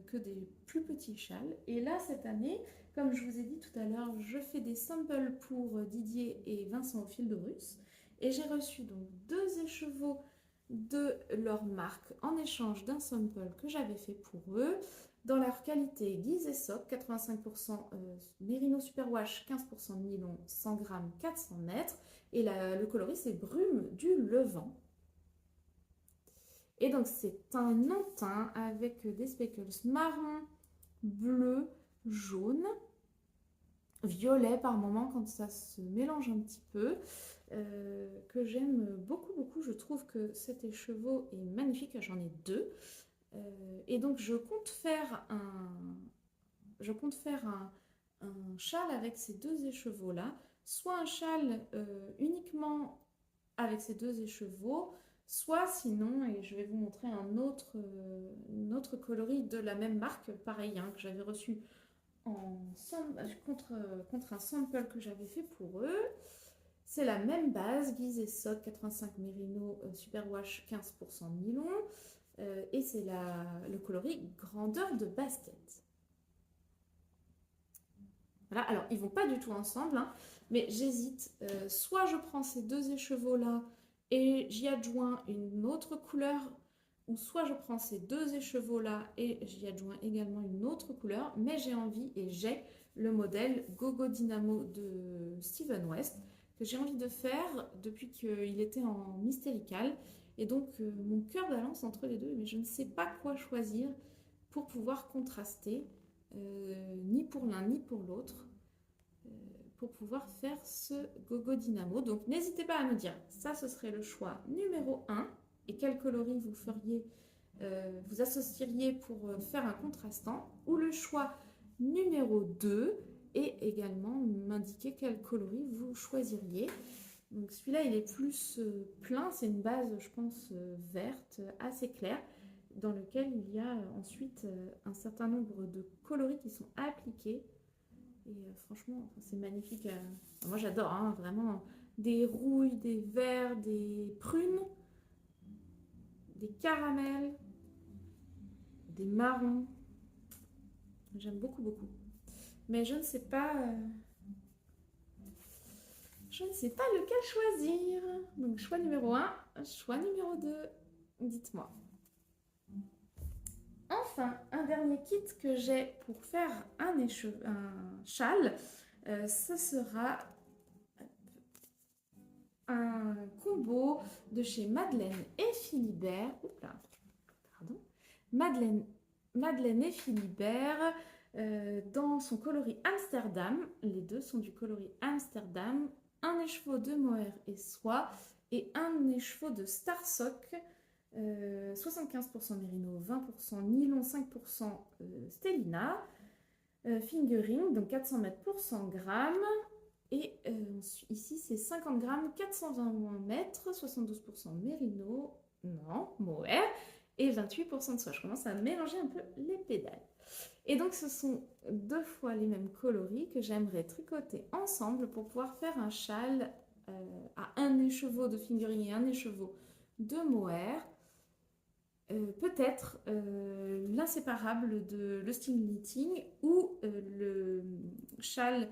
que des plus petits châles, et là cette année, comme je vous ai dit tout à l'heure, je fais des samples pour Didier et Vincent au fil de Russe, et j'ai reçu donc 2 écheveaux de leur marque en échange d'un sample que j'avais fait pour eux. Dans leur qualité, Guise et Sock, 85% Mérino Superwash, 15% nylon, 100 grammes, 400 mètres. Et le coloris, c'est Brume du Levant. Et donc, c'est un nantin avec des speckles marron, bleu, jaune, violet par moment quand ça se mélange un petit peu, que j'aime beaucoup, beaucoup. Je trouve que cet écheveau est magnifique, j'en ai deux. Et donc, je compte faire un châle avec ces deux écheveaux-là, soit un châle uniquement avec ces deux écheveaux, soit sinon, et je vais vous montrer un autre coloris de la même marque, pareil, hein, que j'avais reçu contre un sample que j'avais fait pour eux. C'est la même base, Guise et Sock, 85 Mérino, Superwash, 15% nylon. Et c'est le coloris grandeur de basket. Voilà, alors ils vont pas du tout ensemble, hein, mais j'hésite. Soit je prends ces deux écheveaux-là et j'y adjoins une autre couleur, ou soit je prends ces deux écheveaux-là et j'y adjoins également une autre couleur, mais j'ai envie et j'ai le modèle Gogo Dynamo de Steven West que j'ai envie de faire depuis qu'il était en Mystérical. Et donc mon cœur balance entre les deux, mais je ne sais pas quoi choisir pour pouvoir contraster, ni pour l'un ni pour l'autre, pour pouvoir faire ce Gogo Dynamo. Donc n'hésitez pas à me dire, ça ce serait le choix numéro 1, et quel coloris vous feriez, vous associeriez pour faire un contrastant, ou le choix numéro 2, et également m'indiquer quel coloris vous choisiriez. Donc celui-là il est plus plein, c'est une base je pense verte, assez claire, dans lequel il y a ensuite un certain nombre de coloris qui sont appliqués. Et franchement, c'est magnifique. Moi j'adore, hein, vraiment. Des rouilles, des verts, des prunes, des caramels, des marrons. J'aime beaucoup, beaucoup. Mais je ne sais pas... je ne sais pas lequel choisir. Donc choix numéro 1, choix numéro 2. Dites-moi. Enfin, un dernier kit que j'ai pour faire un châle, ce sera un combo de chez Madeleine et Philibert. Oups là, pardon. Madeleine et Philibert dans son coloris Amsterdam. Les deux sont du coloris Amsterdam. Un écheveau de mohair et soie et un écheveau de Starsock. 75% mérino, 20% nylon, 5% stellina, fingering, donc 400 mètres pour 100 grammes, et ici c'est 50 grammes, 420 mètres, 72% mérino, non, mohair, et 28% de soie. Je commence à mélanger un peu les pédales. Et donc ce sont deux fois les mêmes coloris que j'aimerais tricoter ensemble pour pouvoir faire un châle à un écheveau de fingering et un écheveau de mohair. Peut-être l'inséparable de le string knitting ou le châle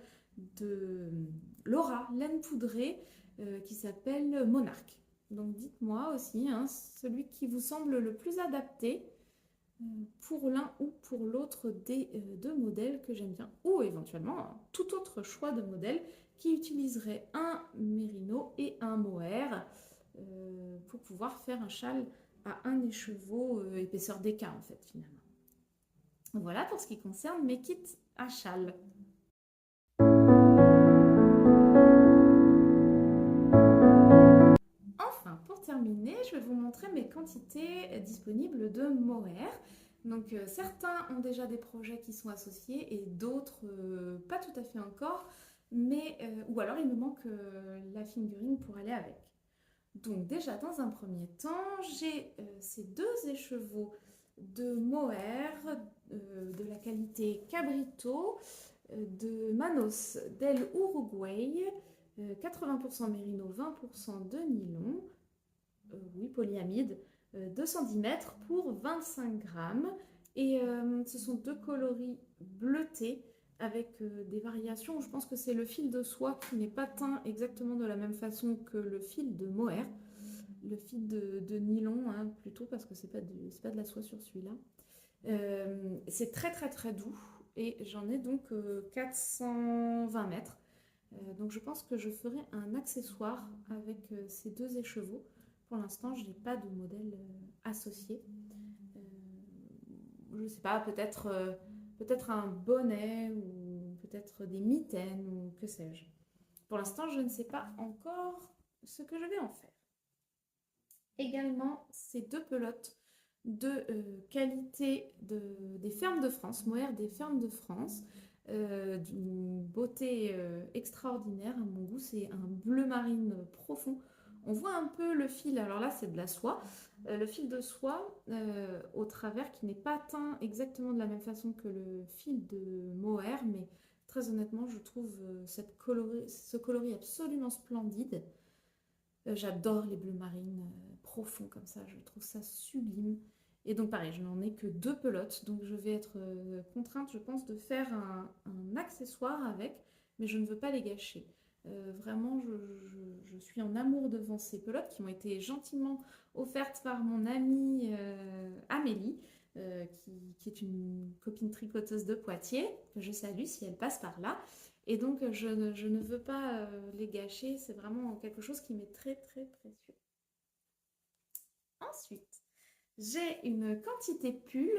de Laura, laine poudrée, qui s'appelle Monarch. Donc dites-moi aussi hein, celui qui vous semble le plus adapté pour l'un ou pour l'autre des deux modèles que j'aime bien, ou éventuellement un tout autre choix de modèle qui utiliserait un mérino et un mohair pour pouvoir faire un châle à un écheveau épaisseur DK en fait finalement. Voilà pour ce qui concerne mes kits à châle. Enfin, pour terminer, je vais vous montrer mes quantités disponibles de mohair. Donc certains ont déjà des projets qui sont associés et d'autres pas tout à fait encore, mais ou alors il me manque la fingering pour aller avec. Donc déjà dans un premier temps, j'ai ces deux écheveaux de mohair de la qualité Cabrito de Manos del Uruguay, 80% mérino, 20% de nylon, oui polyamide, 210 mètres pour 25 grammes. Et ce sont deux coloris bleutés avec des variations. Je pense que c'est le fil de soie qui n'est pas teint exactement de la même façon que le fil de mohair. Le fil de nylon, hein, plutôt, parce que c'est pas de la soie sur celui-là. C'est très très très doux et j'en ai donc 420 mètres. Donc je pense que je ferai un accessoire avec ces deux écheveaux. Pour l'instant, je n'ai pas de modèle associé. Je ne sais pas, peut-être un bonnet ou peut-être des mitaines ou que sais-je. Pour l'instant, je ne sais pas encore ce que je vais en faire. Également, ces deux pelotes de qualité des fermes de France, mohair des fermes de France, d'une beauté extraordinaire à mon goût. C'est un bleu marine profond. On voit un peu le fil, alors là c'est de la soie, le fil de soie au travers qui n'est pas teint exactement de la même façon que le fil de mohair, mais très honnêtement je trouve ce coloris absolument splendide. J'adore les bleus marines profonds comme ça, je trouve ça sublime. Et donc pareil, je n'en ai que deux pelotes, donc je vais être contrainte, je pense, de faire un accessoire avec, mais je ne veux pas les gâcher. Vraiment, je suis en amour devant ces pelotes qui m'ont été gentiment offertes par mon amie Amélie, qui est une copine tricoteuse de Poitiers, que je salue si elle passe par là. Et donc, je ne veux pas les gâcher. C'est vraiment quelque chose qui m'est très, très précieux. Ensuite, j'ai une quantité pull,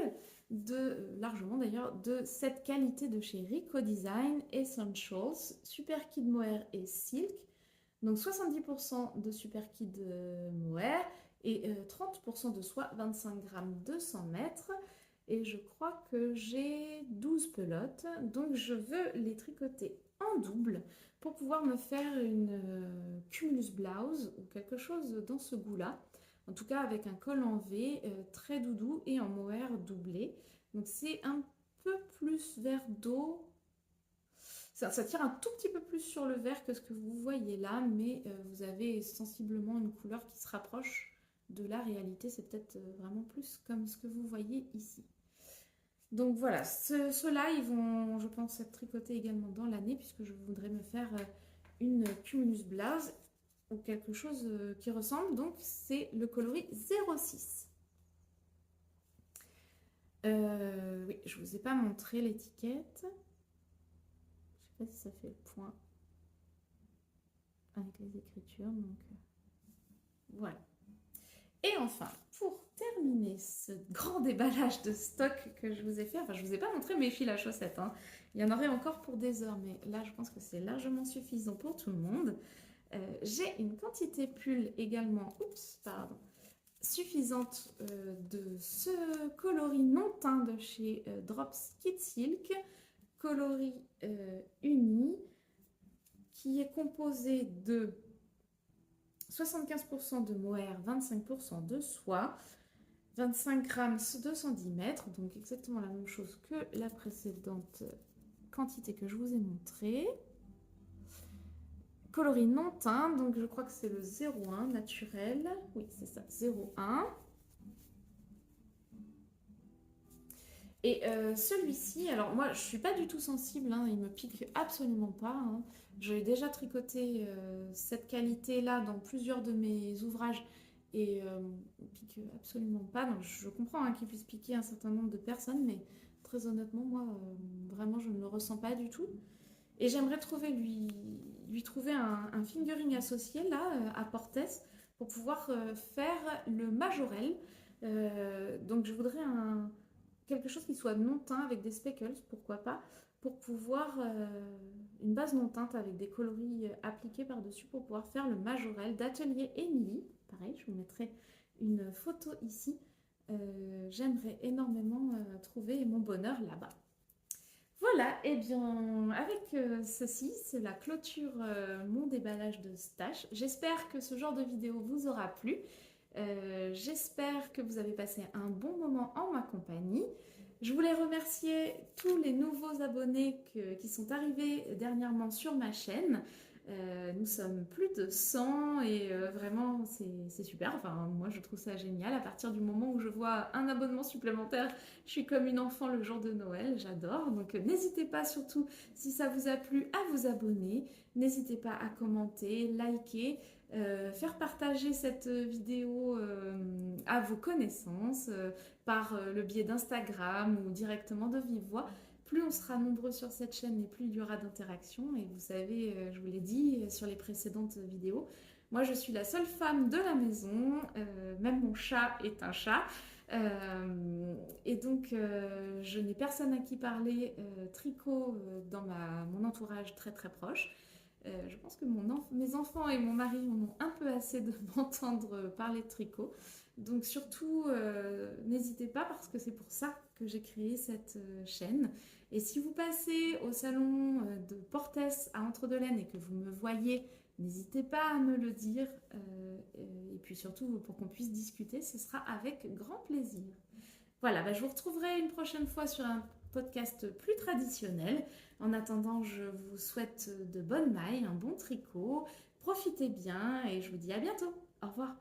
largement d'ailleurs, de cette qualité de chez Rico Design Essentials, Super Kid Mohair et Silk. Donc 70% de Super Kid Mohair et 30% de soie, 25 grammes, 200 mètres. Et je crois que j'ai 12 pelotes, donc je veux les tricoter en double pour pouvoir me faire une cumulus blouse ou quelque chose dans ce goût-là. En tout cas avec un col en V très doudou et en mohair doublé. Donc c'est un peu plus vert d'eau. Ça tire un tout petit peu plus sur le vert que ce que vous voyez là, mais vous avez sensiblement une couleur qui se rapproche de la réalité. C'est peut-être vraiment plus comme ce que vous voyez ici. Donc voilà, ceux-là, ils vont, je pense, être tricotés également dans l'année, puisque je voudrais me faire une cumulus blouse ou quelque chose qui ressemble. Donc c'est le coloris 06. Oui, je ne vous ai pas montré l'étiquette. Je ne sais pas si ça fait le point avec les écritures. Donc voilà. Et enfin, pour terminer ce grand déballage de stock que je vous ai fait, enfin je ne vous ai pas montré mes fils à chaussettes, hein. Il y en aurait encore pour des heures, mais là je pense que c'est largement suffisant pour tout le monde. J'ai une quantité pull également, suffisante de ce coloris non teint de chez Drops Kid Silk, coloris uni, qui est composé de 75% de mohair, 25% de soie, 25 grammes, 210 mètres, donc exactement la même chose que la précédente quantité que je vous ai montrée. Coloris non teint, donc je crois que c'est le 01 naturel. Oui, c'est ça, 01. Et celui-ci, alors moi je suis pas du tout sensible, hein, il me pique absolument pas, hein. J'ai déjà tricoté cette qualité-là dans plusieurs de mes ouvrages et il me pique absolument pas. Donc je comprends hein, qu'il puisse piquer un certain nombre de personnes, mais très honnêtement, moi vraiment je ne le ressens pas du tout. Et j'aimerais lui trouver un fingering associé là à Portes pour pouvoir faire le majorel. Donc je voudrais quelque chose qui soit non teint avec des speckles, pourquoi pas, pour pouvoir une base non teinte avec des coloris appliqués par-dessus pour pouvoir faire le majorel d'Atelier Émilie. Pareil, je vous mettrai une photo ici. J'aimerais énormément trouver mon bonheur là-bas. Voilà, et bien avec ceci, c'est la clôture mon déballage de stash. J'espère que ce genre de vidéo vous aura plu. J'espère que vous avez passé un bon moment en ma compagnie. Je voulais remercier tous les nouveaux abonnés qui sont arrivés dernièrement sur ma chaîne. Nous sommes plus de 100 et vraiment c'est super. Enfin, moi je trouve ça génial. À partir du moment où je vois un abonnement supplémentaire, je suis comme une enfant le jour de Noël. J'adore. Donc n'hésitez pas surtout si ça vous a plu à vous abonner. N'hésitez pas à commenter, liker. Faire partager cette vidéo à vos connaissances par le biais d'Instagram ou directement de vive voix. Plus on sera nombreux sur cette chaîne et plus il y aura d'interactions. Et vous savez, je vous l'ai dit sur les précédentes vidéos, moi je suis la seule femme de la maison, même mon chat est un chat. Et donc je n'ai personne à qui parler tricot dans mon entourage très très proche. Je pense que mes enfants et mon mari en ont un peu assez de m'entendre parler de tricot. Donc surtout, n'hésitez pas parce que c'est pour ça que j'ai créé cette chaîne. Et si vous passez au salon de Portes à Entre-Deux-Laines et que vous me voyez, n'hésitez pas à me le dire. Et puis surtout, pour qu'on puisse discuter, ce sera avec grand plaisir. Voilà, bah, je vous retrouverai une prochaine fois sur un podcast plus traditionnel. En attendant, je vous souhaite de bonnes mailles, un bon tricot. Profitez bien et je vous dis à bientôt. Au revoir.